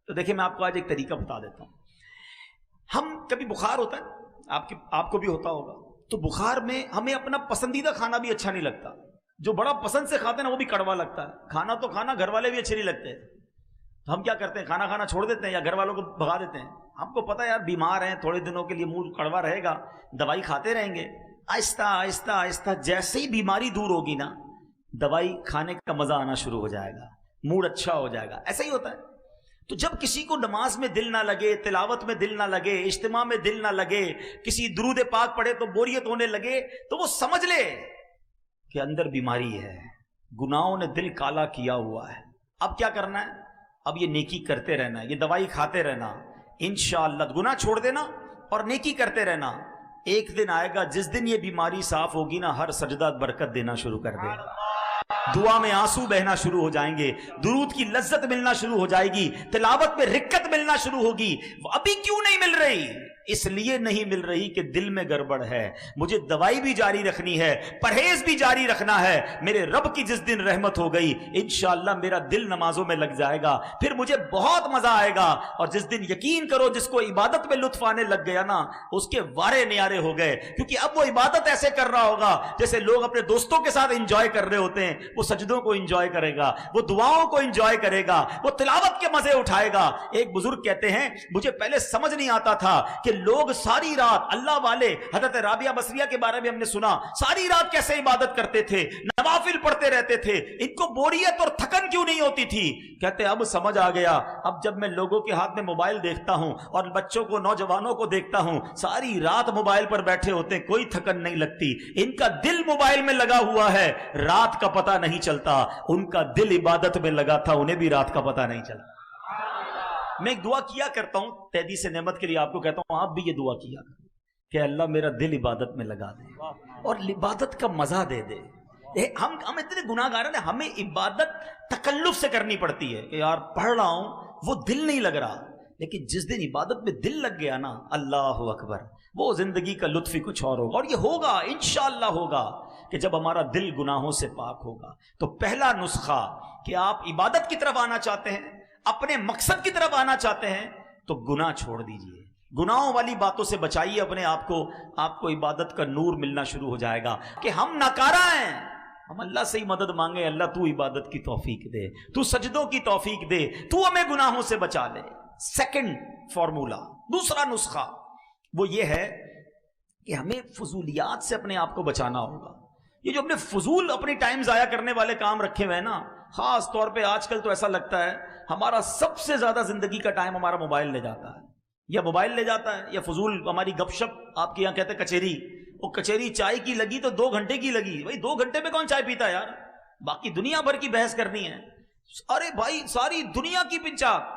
Speaker 2: تو دیکھیں میں آپ کو آج ایک طریقہ بتا دیتا ہوں۔ ہم کبھی بخار ہوتا ہے، آپ کو بھی ہوتا ہوگا، تو بخار میں ہمیں اپنا پسندیدہ کھانا بھی اچھا نہیں لگتا، جو بڑا پسند سے کھاتے ہیں نا وہ بھی کڑوا لگتا ہے، کھانا تو کھانا، گھر والے بھی اچھے نہیں لگتے، تو ہم کیا کرتے ہیں، کھانا کھانا چھوڑ دیتے ہیں یا گھر والوں کو بھگا دیتے ہیں۔ ہم کو پتہ ہے یار بیمار ہیں، تھوڑے دنوں کے لیے منہ کڑوا رہے گا، دوائی کھاتے رہیں گے، آہستہ آہستہ آہستہ جیسے ہی بیماری دور ہوگی نا، دوائی کھانے کا مزہ آنا شروع ہو جائے گا، موڈ اچھا ہو جائے گا۔ ایسا ہی ہوتا ہے۔ تو جب کسی کو نماز میں دل نہ لگے، تلاوت میں دل نہ لگے، اجتماع میں دل نہ لگے، کسی درود پاک پڑھے تو بوریت ہونے لگے، تو وہ سمجھ لے کہ اندر بیماری ہے، گناہوں نے دل کالا کیا ہوا ہے۔ اب کیا کرنا ہے؟ اب یہ نیکی کرتے رہنا ہے، یہ دوائی کھاتے رہنا، انشاءاللہ گناہ چھوڑ دینا اور نیکی کرتے رہنا۔ ایک دن آئے گا جس دن یہ بیماری صاف ہوگی نا، ہر سجدہ برکت دینا شروع کر دے گا۔ دعا میں آنسو بہنا شروع ہو جائیں گے، درود کی لذت ملنا شروع ہو جائے گی، تلاوت میں رکت ملنا شروع ہوگی۔ ابھی کیوں نہیں مل رہی؟ اس لیے نہیں مل رہی کہ دل میں گڑبڑ ہے، مجھے دوائی بھی جاری رکھنی ہے، پرہیز بھی جاری رکھنا ہے۔ میرے رب کی جس دن رحمت ہو گئی انشاءاللہ میرا دل نمازوں میں لگ جائے گا، پھر مجھے بہت مزہ آئے گا۔ اور جس دن یقین کرو جس کو عبادت میں لطف آنے لگ گیا نا، اس کے وارے نیارے ہو گئے، کیونکہ اب وہ عبادت ایسے کر رہا ہوگا جیسے لوگ اپنے دوستوں کے ساتھ انجوائے کر رہے ہوتے ہیں۔ وہ سجدوں کو انجوائے کرے گا، وہ دعاؤں کو انجوائے کرے گا، وہ تلاوت کے مزے اٹھائے گا۔ ایک بزرگ کہتے ہیں مجھے پہلے سمجھ نہیں آتا تھا کہ لوگ ساری رات، اللہ والے حضرت رابعہ بصریہ کے بارے میں ہم نے سنا، ساری رات کیسے عبادت کرتے تھے، نوافل پڑھتے رہتے تھے، ان کو بوریت اور تھکن کیوں نہیں ہوتی تھی؟ کہتے اب سمجھ آ گیا، اب جب میں لوگوں کے ہاتھ میں موبائل دیکھتا ہوں اور بچوں کو، نوجوانوں کو دیکھتا ہوں ساری رات موبائل پر بیٹھے ہوتے ہیں، کوئی تھکن نہیں لگتی، ان کا دل موبائل میں لگا ہوا ہے، رات کا پتہ نہیں چلتا۔ ان کا دل عبادت میں لگا تھا، انہیں بھی رات کا پتہ نہیں چلا۔ میں ایک دعا کیا کرتا ہوں تحدیث نعمت کے لیے، آپ کو کہتا ہوں آپ بھی یہ دعا کیا کریں کہ اللہ میرا دل عبادت میں لگا دے اور عبادت کا مزہ دے دے۔ ہم اتنے گناہگار ہیں، ہمیں عبادت تکلف سے کرنی پڑتی ہے کہ یار پڑھ رہا ہوں وہ دل نہیں لگ رہا، لیکن جس دن عبادت میں دل لگ گیا نا، اللہ اکبر، وہ زندگی کا لطف ہی کچھ اور ہوگا۔ اور یہ ہوگا انشاءاللہ ہوگا کہ جب ہمارا دل گناہوں سے پاک ہوگا۔ تو پہلا نسخہ کہ آپ عبادت کی طرف آنا چاہتے ہیں، اپنے مقصد کی طرف آنا چاہتے ہیں، تو گناہ چھوڑ دیجئے، گناہوں والی باتوں سے بچائیے اپنے آپ کو، آپ کو عبادت کا نور ملنا شروع ہو جائے گا کہ ہم ناکارہ ہیں۔ ہم اللہ سے ہی مدد مانگے، اللہ تو عبادت کی توفیق دے، تو سجدوں کی توفیق دے، تو ہمیں گناہوں سے بچا لے۔ سیکنڈ فارمولا، دوسرا نسخہ وہ یہ ہے کہ ہمیں فضولیات سے اپنے آپ کو بچانا ہوگا۔ یہ جو اپنے فضول اپنی ٹائم ضائع کرنے والے کام رکھے ہوئے ہیں نا، خاص طور پہ آج کل تو ایسا لگتا ہے ہمارا سب سے زیادہ زندگی کا ٹائم ہمارا موبائل لے جاتا ہے، یا موبائل لے جاتا ہے یا فضول ہماری گپ شپ، آپ کے یہاں کہتے ہیں کچہری، وہ کچہری چائے کی لگی تو 2 گھنٹے کی لگی، بھائی 2 گھنٹے میں کون چائے پیتا ہے یار، باقی دنیا بھر کی بحث کرنی ہے۔ ارے بھائی ساری دنیا کی پنچاک،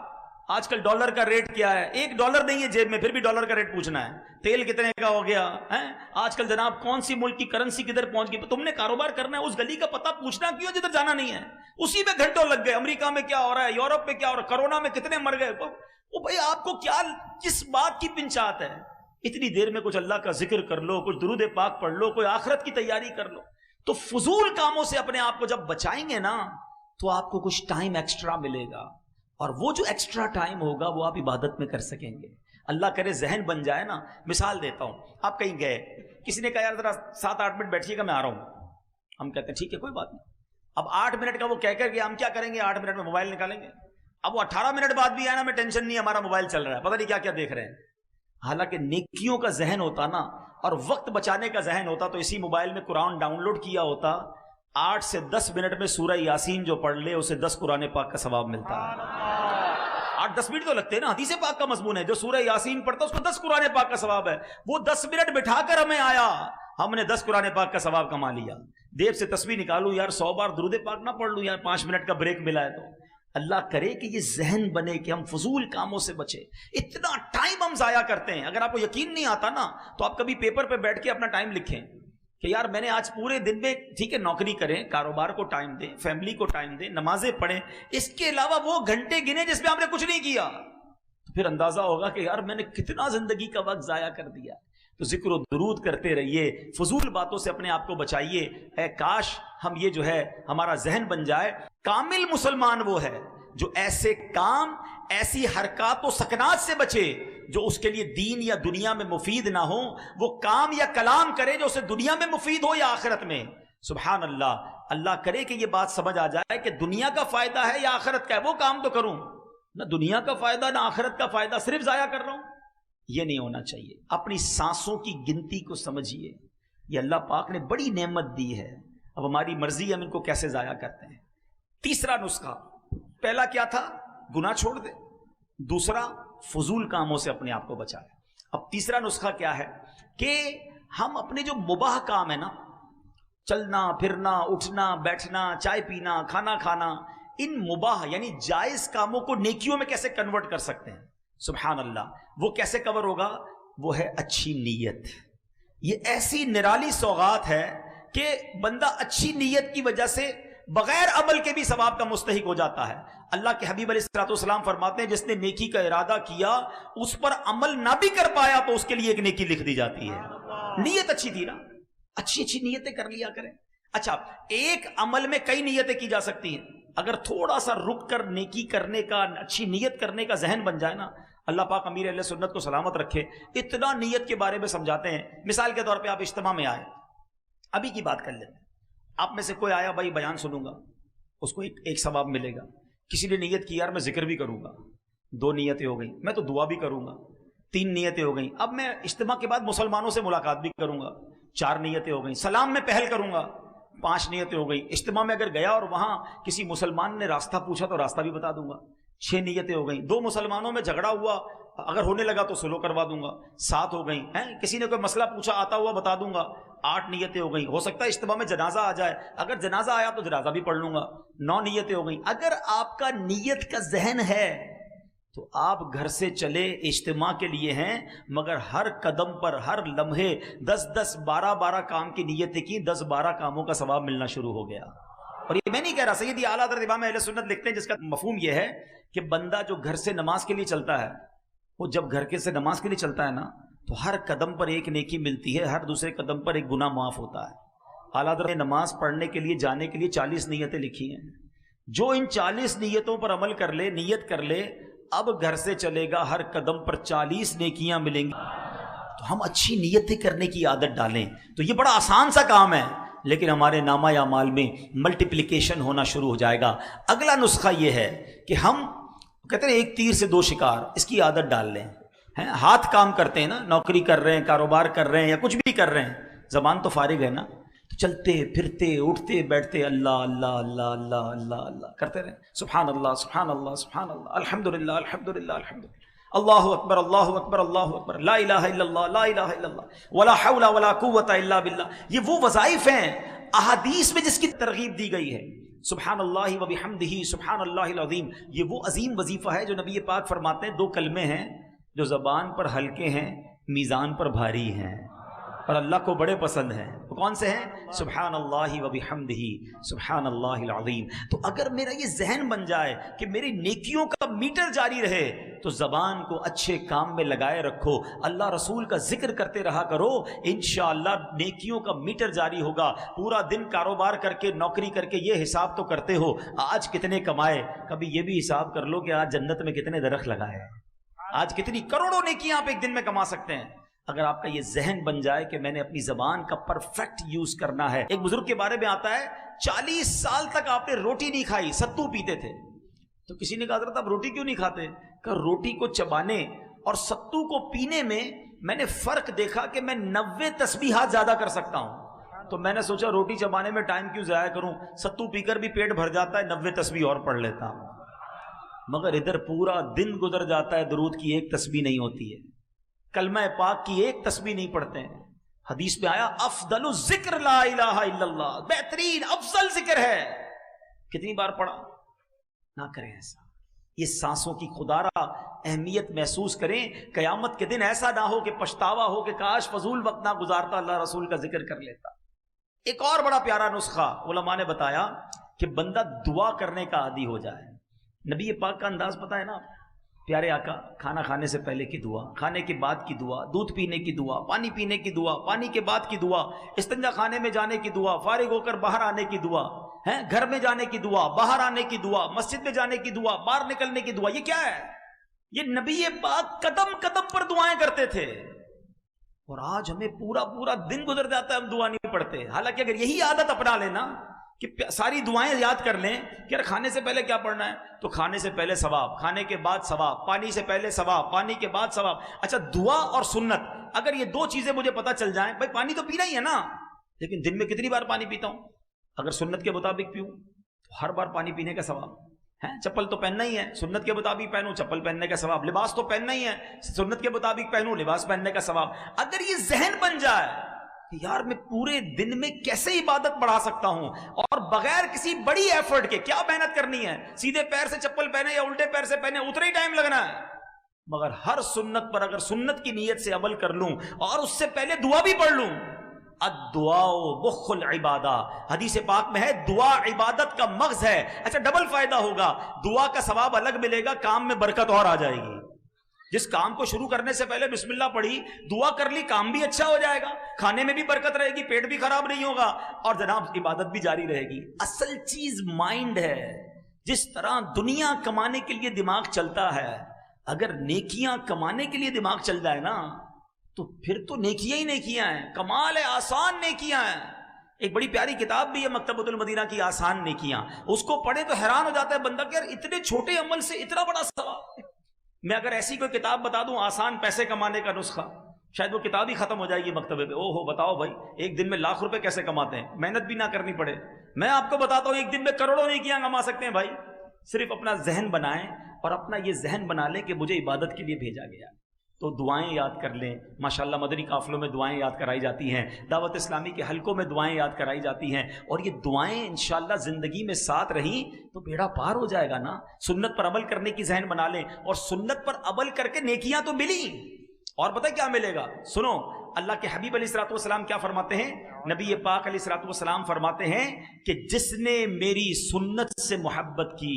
Speaker 2: آج کل ڈالر کا ریٹ کیا ہے، $1 نہیں ہے جیب میں پھر بھی ڈالر کا ریٹ پوچھنا ہے، تیل کتنے کا ہو گیا ہے، آج کل جناب کون سی ملک کی کرنسی کدھر پہنچ گئی، تم نے کاروبار کرنا ہے اس گلی کا پتہ پوچھنا کیوں جدھر جانا نہیں ہے، اسی میں گھنٹوں لگ گئے، امریکہ میں کیا ہو رہا ہے، یورپ میں کیا ہو رہا ہے، کرونا میں کتنے مر گئے، وہ بھائی آپ کو کیا کس بات کی پنچات ہے؟ اتنی دیر میں کچھ اللہ کا ذکر کر لو، کچھ درود پاک پڑھ لو، کوئی آخرت کی تیاری کر لو۔ تو فضول کاموں سے اپنے آپ کو جب بچائیں گے نا تو آپ کو کچھ ٹائم ایکسٹرا ملے گا، اور وہ جو ایکسٹرا ٹائم ہوگا وہ آپ عبادت میں کر سکیں گے۔ اللہ کرے ذہن بن جائے نا۔ مثال دیتا ہوں، آپ کہیں گئے، کسی نے کہا یار ذرا 7-8 منٹ بیٹھیے گا میں آ رہا ہوں، ہم کہتے ہیں ٹھیک ہے کوئی بات نہیں۔ اب 8 منٹ کا وہ کہہ کر گیا، ہم کیا کریں گے 8 منٹ میں موبائل نکالیں گے۔ اب وہ 18 منٹ بعد بھی آیا نا، میں ٹینشن نہیں، ہمارا موبائل چل رہا ہے، پتہ نہیں کیا کیا دیکھ رہے ہیں۔ حالانکہ نیکیوں کا ذہن ہوتا نا اور وقت بچانے کا ذہن ہوتا تو اسی موبائل میں قرآن ڈاؤن لوڈ کیا ہوتا، 8 سے 10 منٹ میں سورہ یاسین جو پڑھ لے اسے 10 قرآن پاک کا ثواب ملتا ہے۔ 8-10 منٹ تو لگتے ہیں نا، حدیث پاک کا مضمون ہے، جو سورہ یاسین پڑھتا اس کو 10 قرآن پاک کا ثواب ہے۔ وہ 10 منٹ بٹھا کر ہمیں آیا، ہم نے 10 قرآن پاک کا ثواب کما لیا۔ دیر سے تسبیح نکالوں یار، 100 بار درود پاک نہ پڑھ لوں یار، 5 منٹ کا بریک ملا ہے تو۔ اللہ کرے کہ یہ ذہن بنے کہ ہم فضول کاموں سے بچے۔ اتنا ٹائم ہم ضائع کرتے ہیں، اگر آپ کو یقین نہیں آتا نا تو آپ کبھی پیپر پہ بیٹھ کے اپنا ٹائم لکھیں کہ یار میں نے آج پورے دن میں، ٹھیک ہے نوکری کریں، کاروبار کو ٹائم دیں، فیملی کو ٹائم دیں، نمازیں پڑھیں، اس کے علاوہ وہ گھنٹے گنے جس میں آپ نے کچھ نہیں کیا، تو پھر اندازہ ہوگا کہ یار میں نے کتنا زندگی کا وقت ضائع کر دیا۔ تو ذکر و درود کرتے رہیے، فضول باتوں سے اپنے آپ کو بچائیے۔ اے کاش ہم یہ جو ہے ہمارا ذہن بن جائے۔ کامل مسلمان وہ ہے جو ایسے کام، ایسی حرکات و سکنات سے بچے جو اس کے لیے دین یا دنیا میں مفید نہ ہو، وہ کام یا کلام کرے جو اسے دنیا میں مفید ہو یا آخرت میں۔ سبحان اللہ، اللہ کرے کہ یہ بات سمجھ آ جائے کہ دنیا کا فائدہ ہے یا آخرت کا ہے، وہ کام تو کروں، نہ دنیا کا فائدہ نہ آخرت کا فائدہ، صرف ضائع کر رہا ہوں، یہ نہیں ہونا چاہیے۔ اپنی سانسوں کی گنتی کو سمجھیے، یہ اللہ پاک نے بڑی نعمت دی ہے، اب ہماری مرضی ہم ان کو کیسے ضائع کرتے ہیں۔ تیسرا نسخہ، پہلا کیا تھا؟ گناہ چھوڑ دے، دوسرا فضول کاموں سے اپنے آپ کو بچائے۔ اب تیسرا نسخہ کیا ہے کہ ہم اپنے جو مباح کام ہے نا، چلنا پھرنا، اٹھنا بیٹھنا، چائے پینا، کھانا کھانا، ان مباح یعنی جائز کاموں کو نیکیوں میں کیسے کنورٹ کر سکتے ہیں۔ سبحان اللہ، وہ کیسے کور ہوگا؟ وہ ہے اچھی نیت۔ یہ ایسی نرالی سوغات ہے کہ بندہ اچھی نیت کی وجہ سے بغیر عمل کے بھی ثواب کا مستحق ہو جاتا ہے. اللہ کے حبیب علیہ السلام فرماتے ہیں جس نے نیکی کا ارادہ کیا اس پر عمل نہ بھی کر پایا تو اس کے لیے ایک نیکی لکھ دی جاتی ہے. نیت اچھی تھی نا, اچھی اچھی نیتیں کر لیا کریں. اچھا, ایک عمل میں کئی نیتیں کی جا سکتی ہیں. اگر تھوڑا سا رک کر نیکی کرنے کا, اچھی نیت کرنے کا ذہن بن جائے نا, اللہ پاک امیر اہل سنت کو سلامت رکھے, اتنا نیت کے بارے میں سمجھاتے ہیں. مثال کے طور پہ آپ اجتماع میں آئے, ابھی کی بات کر لیتے ہیں, آپ میں سے کوئی آیا بھائی بیان سنوں گا, اس کو ایک ثواب ملے گا. کسی نے نیت کی یار میں ذکر بھی کروں گا, 2 نیتیں ہو گئیں. میں تو دعا بھی کروں گا, 3 نیتیں ہو گئیں. اب میں اجتماع کے بعد مسلمانوں سے ملاقات بھی کروں گا, 4 نیتیں ہو گئیں. سلام میں پہل کروں گا, 5 نیتیں ہو گئیں. اجتماع میں اگر گیا اور وہاں کسی مسلمان نے راستہ پوچھا تو راستہ بھی بتا دوں گا, 6 نیتیں ہو گئیں. 2 مسلمانوں میں جھگڑا ہوا, اگر ہونے لگا تو سلو کروا دوں گا, 7 ہو گئیں. کسی نے کوئی مسئلہ پوچھا آتا ہوا بتا دوں گا, 8 نیتیں ہو گئیں. ہو سکتا ہے اجتماع میں جنازہ آ جائے, اگر جنازہ آیا تو جنازہ بھی پڑھ لوں گا, 9 نیتیں ہو گئیں. اگر آپ کا نیت کا ذہن ہے تو آپ گھر سے چلے اجتماع کے لیے ہیں, مگر ہر قدم پر ہر لمحے 10-10 12-12 کام کی نیتیں کی, 10-12 کاموں کا ثواب ملنا شروع ہو گیا. اور یہ میں نہیں کہہ رہا, سیدی اعلیٰ حضرت امام اہل سنت لکھتے ہیں جس کا مفہوم یہ ہے کہ بندہ جو گھر سے نماز کے لیے چلتا ہے, وہ جب گھر کے سے نماز کے لیے چلتا ہے نا تو ہر قدم پر ایک نیکی ملتی ہے, ہر دوسرے قدم پر ایک گناہ معاف ہوتا ہے. اعلیٰ حضرت نے نماز پڑھنے کے لیے جانے کے لیے 40 نیتیں لکھی ہیں. جو ان 40 نیتوں پر عمل کر لے, نیت کر لے, اب گھر سے چلے گا ہر قدم پر 40 نیکیاں ملیں گی. تو ہم اچھی نیتیں کرنے کی عادت ڈالیں تو یہ بڑا آسان سا کام ہے, لیکن ہمارے نامہ یا مال میں ملٹیپلیکیشن ہونا شروع ہو جائے گا. اگلا نسخہ یہ ہے کہ ہم کہتے ہیں ایک تیر سے 2 شکار, اس کی عادت ڈال لیں. ہاتھ کام کرتے ہیں نا, نوکری کر رہے ہیں, کاروبار کر رہے ہیں یا کچھ بھی کر رہے ہیں, زبان تو فارغ ہے نا, تو چلتے پھرتے اٹھتے بیٹھتے اللہ اللہ اللہ اللہ اللہ اللہ کرتے رہیں. سبحان اللہ سبحان اللہ سبحان اللہ, الحمدللہ الحمدللہ الحمدللہ, اللہ اکبر اللہ اکبر اللہ اکبر, لا الہ الا اللہ لا الہ الا اللہ, ولا حول ولا قوت الا باللہ. یہ وہ وظائف ہیں احادیث میں جس کی ترغیب دی گئی ہے. سبحان اللہ و بحمدہ سبحان اللہ العظیم, یہ وہ عظیم وظیفہ ہے جو نبی پاک فرماتے ہیں 2 کلمے ہیں جو زبان پر ہلکے ہیں, میزان پر بھاری ہیں, اور اللہ کو بڑے پسند ہیں. وہ کون سے ہیں؟ سبحان اللہ و بحمدہ سبحان اللہ العظیم. تو اگر میرا یہ ذہن بن جائے کہ میری نیکیوں کا میٹر جاری رہے تو زبان کو اچھے کام میں لگائے رکھو, اللہ رسول کا ذکر کرتے رہا کرو, انشاءاللہ نیکیوں کا میٹر جاری ہوگا. پورا دن کاروبار کر کے, نوکری کر کے یہ حساب تو کرتے ہو آج کتنے کمائے, کبھی یہ بھی حساب کر لو کہ آج جنت میں کتنے درخت لگائے, آج کتنی کروڑوں نیکیاں آپ ایک دن میں کما سکتے ہیں. اگر آپ کا یہ ذہن بن جائے کہ میں نے اپنی زبان کا پرفیکٹ یوز کرنا ہے. ایک بزرگ کے بارے میں آتا ہے 40 سال تک آپ نے روٹی نہیں کھائی, ستو پیتے تھے. تو کسی نے کہا حضرت آپ روٹی کیوں نہیں کھاتے؟ کہ روٹی کو چبانے اور ستو کو پینے میں نے فرق دیکھا کہ میں 90 تسبیحات زیادہ کر سکتا ہوں. تو میں نے سوچا روٹی چبانے میں ٹائم کیوں ضائع کروں, ستو پی کر بھی پیٹ بھر جاتا ہے, 90 تسبیح اور پڑھ لیتا ہوں. مگر ادھر پورا دن گزر جاتا ہے, درود کی ایک تسبیح نہیں ہوتی ہے, کلمہ پاک کی ایک تسبیح نہیں پڑھتے ہیں. حدیث میں آیا افضل الذکر لا الہ الا اللہ, بہترین افضل ذکر ہے. کتنی بار پڑھا؟ نہ کریں ایسا. یہ سانسوں کی خدارا اہمیت محسوس کریں. قیامت کے دن ایسا نہ ہو کہ پچھتاوا ہو کہ کاش فضول وقت نہ گزارتا, اللہ رسول کا ذکر کر لیتا. ایک اور بڑا پیارا نسخہ علماء نے بتایا کہ بندہ دعا کرنے کا عادی ہو جائے. نبی پاک کا انداز پتہ ہے نا, پیارے آقا کھانا کھانے سے پہلے کی دعا, کھانے کے بعد کی دعا, دودھ پینے کی دعا, پانی پینے کی دعا, پانی کے بعد کی دعا, استنجا خانے میں جانے کی دعا, فارغ ہو کر باہر آنے کی دعا, گھر میں جانے کی دعا, باہر آنے کی دعا, مسجد میں جانے کی دعا, باہر نکلنے کی دعا. یہ کیا ہے؟ یہ نبی پاک قدم قدم پر دعائیں کرتے تھے. اور آج ہمیں پورا دن گزر جاتا ہے, ہم دعا نہیں پڑھتے. حالانکہ اگر یہی عادت اپنا لینا کہ ساری دعائیں یاد کر لیں کہ کھانے سے پہلے کیا پڑھنا ہے, تو کھانے سے پہلے ثواب, کھانے کے بعد ثواب, پانی سے پہلے ثواب, پانی کے بعد ثواب. اچھا دعا اور سنت, اگر یہ 2 چیزیں مجھے پتہ چل جائیں, بھائی پانی تو پینا ہی ہے نا, لیکن دن میں کتنی بار پانی پیتا ہوں؟ اگر سنت کے مطابق پیوں تو ہر بار پانی پینے کا ثواب ہے. چپل تو پہننا ہی ہے, سنت کے مطابق پہنوں, چپل پہننے کا ثواب. لباس تو پہننا ہی ہے, سنت کے مطابق پہنوں, لباس پہننے کا ثواب. اگر یہ ذہن بن جائے کہ یار میں پورے دن میں کیسے عبادت بڑھا سکتا ہوں اور بغیر کسی بڑی ایفرٹ کے, کیا محنت کرنی ہے, سیدھے پیر سے چپل پہنے یا الٹے پیر سے پہنے, اتنا ہی ٹائم لگنا ہے. مگر ہر سنت پر اگر سنت کی نیت سے عمل کر لوں اور اس سے پہلے دعا بھی پڑھ لوں الدعاء مخ العبادہ، حدیث پاک میں ہے دعا عبادت کا مغز ہے۔ اچھا ڈبل فائدہ ہوگا، دعا کا ثواب الگ ملے گا، کام میں برکت اور آ جائے گی۔ جس کام کو شروع کرنے سے پہلے بسم اللہ پڑھی، دعا کر لی، کام بھی اچھا ہو جائے گا، کھانے میں بھی برکت رہے گی، پیٹ بھی خراب نہیں ہوگا، اور جناب عبادت بھی جاری رہے گی۔ اصل چیز مائنڈ ہے۔ جس طرح دنیا کمانے کے لیے دماغ چلتا ہے، اگر نیکیاں کمانے کے لیے دماغ چل جائے نا تو پھر تو نیکیاں ہی نیکیاں ہیں، کمال ہے، آسان نیکیاں ہیں۔ ایک بڑی پیاری کتاب بھی ہے مکتبۃ المدینہ کی، آسان نیکیاں، اس کو پڑھے تو حیران ہو جاتا ہے بندہ کہ یار اتنے چھوٹے عمل سے اتنا بڑا ثواب۔ میں اگر ایسی کوئی کتاب بتا دوں آسان پیسے کمانے کا نسخہ، شاید وہ کتاب ہی ختم ہو جائے گی مکتبے پہ۔ او ہو بتاؤ بھائی، ایک دن میں لاکھ روپے کیسے کماتے ہیں، محنت بھی نہ کرنی پڑے۔ میں آپ کو بتاتا ہوں ایک دن میں کروڑوں نیکیاں کما سکتے ہیں بھائی۔ صرف اپنا ذہن بنائیں اور اپنا یہ ذہن بنا لیں کہ مجھے عبادت کے لیے بھیجا گیا، تو دعائیں یاد کر لیں۔ ماشاءاللہ مدنی قافلوں میں دعائیں یاد کرائی جاتی ہیں، دعوت اسلامی کے حلقوں میں دعائیں یاد کرائی جاتی ہیں، اور یہ دعائیں انشاءاللہ زندگی میں ساتھ رہیں تو بیڑا پار ہو جائے گا نا۔ سنت پر عمل کرنے کی ذہن بنا لیں، اور سنت پر عمل کر کے نیکیاں تو ملی، اور پتہ کیا ملے گا؟ سنو، اللہ کے حبیب علیہ الصلوۃ والسلام کیا فرماتے ہیں؟ نبی پاک علیہ الصلوۃ والسلام فرماتے ہیں کہ جس نے میری سنت سے محبت کی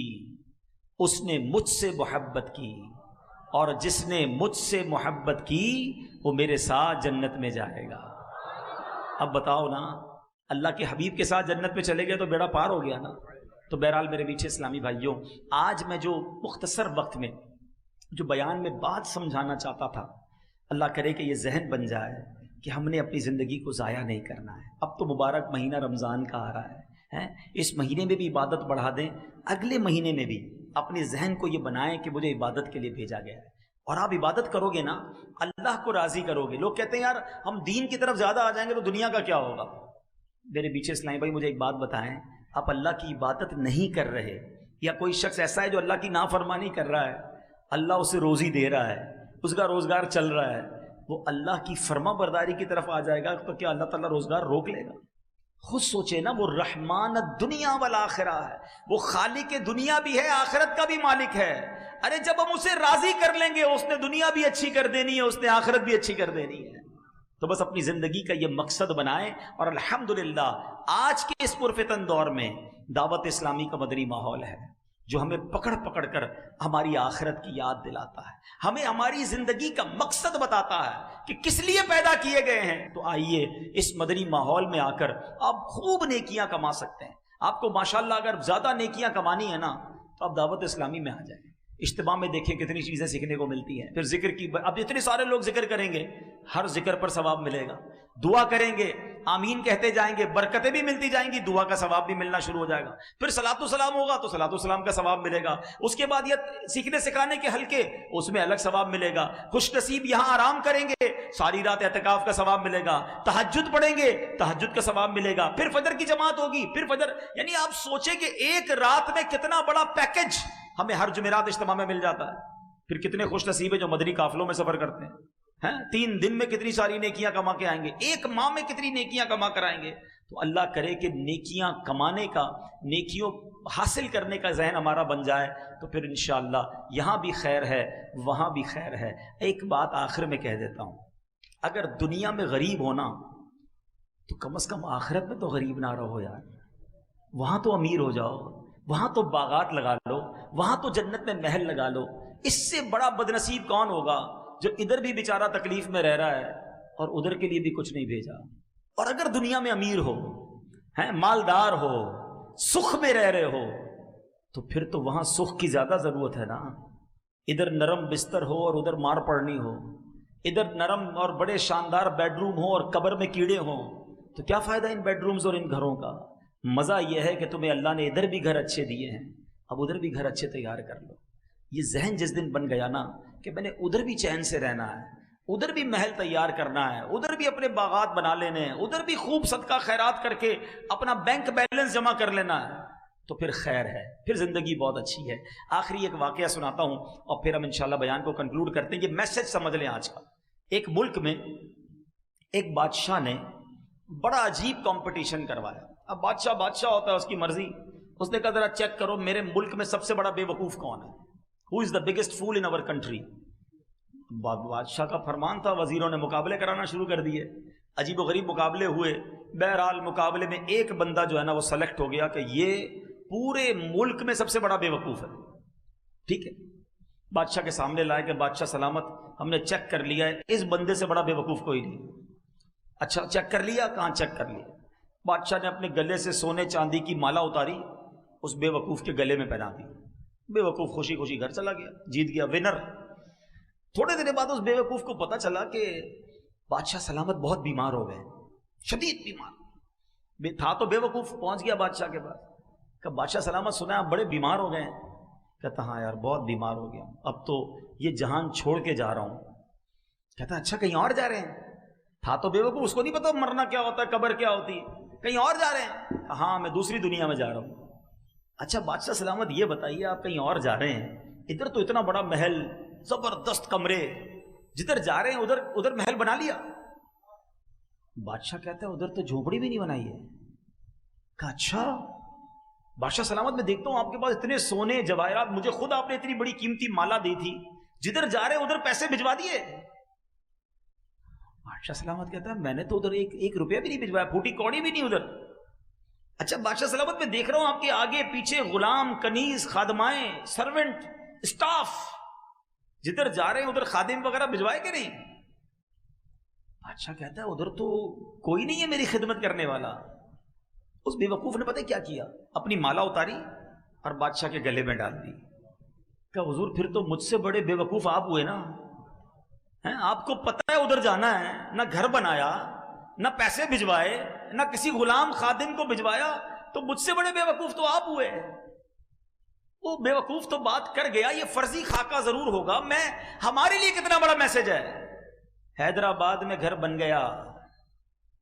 Speaker 2: اس نے مجھ سے محبت کی، اور جس نے مجھ سے محبت کی وہ میرے ساتھ جنت میں جائے گا۔ اب بتاؤ نا، اللہ کے حبیب کے ساتھ جنت میں چلے گئے تو بیڑا پار ہو گیا نا۔ تو بہرحال میرے میٹھے اسلامی بھائیوں، آج میں جو مختصر وقت میں جو بیان میں بات سمجھانا چاہتا تھا، اللہ کرے کہ یہ ذہن بن جائے کہ ہم نے اپنی زندگی کو ضائع نہیں کرنا ہے۔ اب تو مبارک مہینہ رمضان کا آ رہا ہے، اس مہینے میں بھی عبادت بڑھا دیں، اگلے مہینے میں بھی اپنے ذہن کو یہ بنائیں کہ مجھے عبادت کے لیے بھیجا گیا ہے، اور آپ عبادت کرو گے نا اللہ کو راضی کرو گے۔ لوگ کہتے ہیں یار ہم دین کی طرف زیادہ آ جائیں گے تو دنیا کا کیا ہوگا؟ میرے پیچھے اسلامی بھائی مجھے ایک بات بتائیں، آپ اللہ کی عبادت نہیں کر رہے، یا کوئی شخص ایسا ہے جو اللہ کی نافرمانی کر رہا ہے، اللہ اسے روزی دے رہا ہے، اس کا روزگار چل رہا ہے، وہ اللہ کی فرما برداری کی طرف آ جائے گا تو کیا اللہ تعالیٰ روزگار روک لے گا؟ خود سوچے نا، وہ رحمان الدنیا والآخرہ ہے، وہ خالق دنیا بھی ہے، آخرت کا بھی مالک ہے۔ ارے جب ہم اسے راضی کر لیں گے، اس نے دنیا بھی اچھی کر دینی ہے، اس نے آخرت بھی اچھی کر دینی ہے۔ تو بس اپنی زندگی کا یہ مقصد بنائیں، اور الحمدللہ آج کے اس پرفتن دور میں دعوت اسلامی کا مدنی ماحول ہے جو ہمیں پکڑ پکڑ کر ہماری آخرت کی یاد دلاتا ہے، ہمیں ہماری زندگی کا مقصد بتاتا ہے کہ کس لیے پیدا کیے گئے ہیں۔ تو آئیے اس مدنی ماحول میں آ کر آپ خوب نیکیاں کما سکتے ہیں۔ آپ کو ماشاءاللہ اگر زیادہ نیکیاں کمانی ہے نا تو آپ دعوت اسلامی میں آ جائیں۔ اجتماع میں دیکھیں کتنی چیزیں سیکھنے کو ملتی ہیں۔ پھر ذکر کی، اب اتنے سارے لوگ ذکر کریں گے، ہر ذکر پر ثواب ملے گا۔ دعا کریں گے، آمین کہتے جائیں گے، برکتیں بھی ملتی جائیں گی، دعا کا ثواب بھی ملنا شروع ہو جائے گا۔ پھر صلاۃ و سلام ہوگا تو صلاۃ و سلام کا ثواب ملے گا۔ اس کے بعد یہ سیکھنے سکھانے کے حلقے، اس میں الگ ثواب ملے گا۔ خوش نصیب یہاں آرام کریں گے، ساری رات اعتکاف کا ثواب ملے گا۔ تہجد پڑھیں گے، تہجد کا ثواب ملے گا۔ پھر فجر کی جماعت ہوگی، پھر فجر، یعنی آپ سوچیں کہ ایک رات میں کتنا بڑا پیکج ہمیں ہر جمعرات اجتماع میں مل جاتا ہے۔ پھر کتنے خوش نصیب ہیں جو مدنی قافلوں میں سفر کرتے ہیں، 3 دن میں کتنی ساری نیکیاں کما کے آئیں گے، 1 ماہ میں کتنی نیکیاں کما کر آئیں گے۔ تو اللہ کرے کہ نیکیاں کمانے کا، نیکیوں حاصل کرنے کا ذہن ہمارا بن جائے، تو پھر انشاءاللہ یہاں بھی خیر ہے، وہاں بھی خیر ہے۔ ایک بات آخر میں کہہ دیتا ہوں، اگر دنیا میں غریب ہونا تو کم از کم آخرت میں تو غریب نہ رہو یار۔ وہاں تو امیر ہو جاؤ، وہاں تو باغات لگا لو، وہاں تو جنت میں محل لگا لو۔ اس سے بڑا بدنصیب کون ہوگا جو ادھر بھی بیچارہ تکلیف میں رہ رہا ہے اور ادھر کے لیے بھی کچھ نہیں بھیجا۔ اور اگر دنیا میں امیر ہو، مالدار ہو، سکھ میں رہ رہے ہو، تو پھر تو وہاں سکھ کی زیادہ ضرورت ہے نا۔ ادھر نرم بستر ہو اور ادھر مار پڑنی ہو، ادھر نرم اور بڑے شاندار بیڈ روم ہو اور قبر میں کیڑے ہوں، تو کیا فائدہ ان بیڈ رومز اور ان گھروں کا؟ مزہ یہ ہے کہ تمہیں اللہ نے ادھر بھی گھر اچھے دیے ہیں، اب ادھر بھی گھر اچھے تیار کر لو۔ یہ ذہن جس دن بن گیا نا کہ میں نے ادھر بھی چین سے رہنا ہے، ادھر بھی محل تیار کرنا ہے، ادھر بھی اپنے باغات بنا لینے ہیں، ادھر بھی خوب صدقہ خیرات کر کے اپنا بینک بیلنس جمع کر لینا ہے، تو پھر خیر ہے، پھر زندگی بہت اچھی ہے۔ آخری ایک واقعہ سناتا ہوں اور پھر ہم انشاءاللہ بیان کو کنکلوڈ کرتے ہیں۔ یہ میسج سمجھ لیں آج کا۔ ایک ملک میں ایک بادشاہ نے بڑا عجیب کمپٹیشن کروایا۔ اب بادشاہ ہوتا ہے، اس کی مرضی۔ اس نے کہا ذرا چیک کرو میرے ملک میں سب سے بڑا بے وقوف کون ہے، ہو از دا بگیسٹ فول ان اور کنٹری۔ بادشاہ کا فرمان تھا، وزیروں نے مقابلے کرانا شروع کر دیے۔ عجیب و غریب مقابلے ہوئے، بہرحال مقابلے میں ایک بندہ جو ہے نا وہ سلیکٹ ہو گیا کہ یہ پورے ملک میں سب سے بڑا بے وقوف ہے. ٹھیک ہے، بادشاہ کے سامنے لائے کہ بادشاہ سلامت، ہم نے چیک کر لیا ہے، اس بندے سے بڑا بے وقوف کوئی نہیں. اچھا چیک کر لیا؟ کہاں چیک کر لیا؟ بادشاہ نے اپنے گلے سے سونے چاندی کی مالا اتاری، اس بے وقوف کے گلے میں پہنا دی. بے وقوف خوشی خوشی گھر چلا گیا، جیت گیا، ونر. تھوڑے دیر بعد اس بے وقوف کو پتا چلا کہ بادشاہ سلامت بہت بیمار ہو گئے، شدید بیمار تھا. تو بے وقوف پہنچ گیا بادشاہ کے پاس کہ بادشاہ سلامت سنا آپ بڑے بیمار ہو گئے ہیں. کہتا ہاں یار بہت بیمار ہو گیا، اب تو یہ جہان چھوڑ کے جا رہا ہوں. کہتا اچھا کہیں اور جا رہے ہیں؟ تھا تو بے وقوف، اس کو نہیں پتا مرنا کیا ہوتا ہے، قبر کیا ہوتی ہے. کہیں اور جا رہے ہیں؟ ہاں میں دوسری دنیا میں جا رہا ہوں. اچھا بادشاہ سلامت یہ بتائیے آپ کہیں اور جا رہے ہیں، ادھر تو اتنا بڑا محل، زبردست کمرے، جدھر جا رہے ہیں ادھر محل بنا لیا؟ بادشاہ کہتا ہے ادھر تو جھونپڑی بھی نہیں بنائی ہے. کہا اچھا. بادشاہ سلامت میں دیکھتا ہوں آپ کے پاس اتنے سونے جواہرات، مجھے خود آپ نے اتنی بڑی قیمتی مالا دی تھی، جدھر جا رہے ہیں ادھر پیسے بھجوا دیے؟ بادشاہ سلامت کہتا ہے میں نے تو ادھر ایک روپیہ بھی نہیں بھجوایا، پھوٹی کوڑی بھی نہیں ادھر. اچھا بادشاہ سلامت میں دیکھ رہا ہوں آپ کے آگے پیچھے غلام، کنیز، خادمائیں، سرونٹ، اسٹاف، جدھر جا رہے ہیں ادھر خادم وغیرہ بھجوائے کہ نہیں؟ بادشاہ کہتا ہے ادھر تو کوئی نہیں ہے میری خدمت کرنے والا. اس بے وقوف نے پتہ کیا کیا؟ اپنی مالا اتاری اور بادشاہ کے گلے میں ڈال دی. کہ حضور پھر تو مجھ سے بڑے بے وقوف آپ ہوئے نا. آپ کو پتہ ہے ادھر جانا ہے، نہ گھر بنایا، نہ پیسے بھجوائے، نہ کسی غلام خادم کو بھجوایا، تو مجھ سے بڑے بے وقوف تو آپ ہوئے. وہ بے وقوف تو بات کر گیا، یہ فرضی خاکہ ضرور ہوگا، میں ہمارے لیے کتنا بڑا میسج ہے. حیدرآباد میں گھر بن گیا،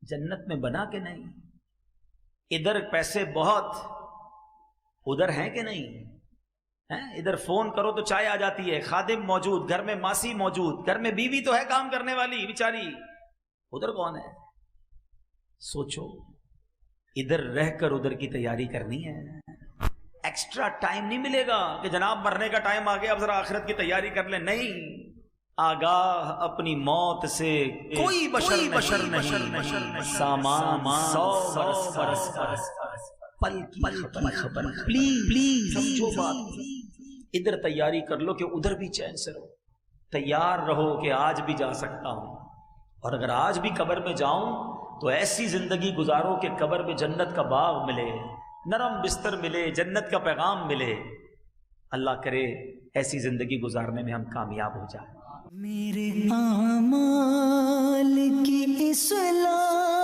Speaker 2: جنت میں بنا کہ نہیں؟ ادھر پیسے بہت، ادھر ہیں کہ نہیں؟ ادھر فون کرو تو چائے آ جاتی ہے، خادم موجود، گھر میں ماسی موجود، گھر میں بیوی تو ہے کام کرنے والی بیچاری، ادھر کون ہے؟ سوچو، ادھر رہ کر ادھر کی تیاری کرنی ہے. ایکسٹرا ٹائم نہیں ملے گا کہ جناب مرنے کا ٹائم آ گیا اب ذرا آخرت کی تیاری کر لیں. نہیں، آگاہ اپنی موت سے کوئی بشر نہیں، سامان 100 برس پل کی خبر. پلیز سمجھو بات، ادھر تیاری کر لو کہ ادھر بھی چین سے رہو. تیار رہو کہ آج بھی جا سکتا ہوں، اور اگر آج بھی قبر میں جاؤں تو ایسی زندگی گزارو کہ قبر میں جنت کا باغ ملے، نرم بستر ملے، جنت کا پیغام ملے. اللہ کرے ایسی زندگی گزارنے میں ہم کامیاب ہو جائیں.
Speaker 1: میرے اعمال کی اصلاح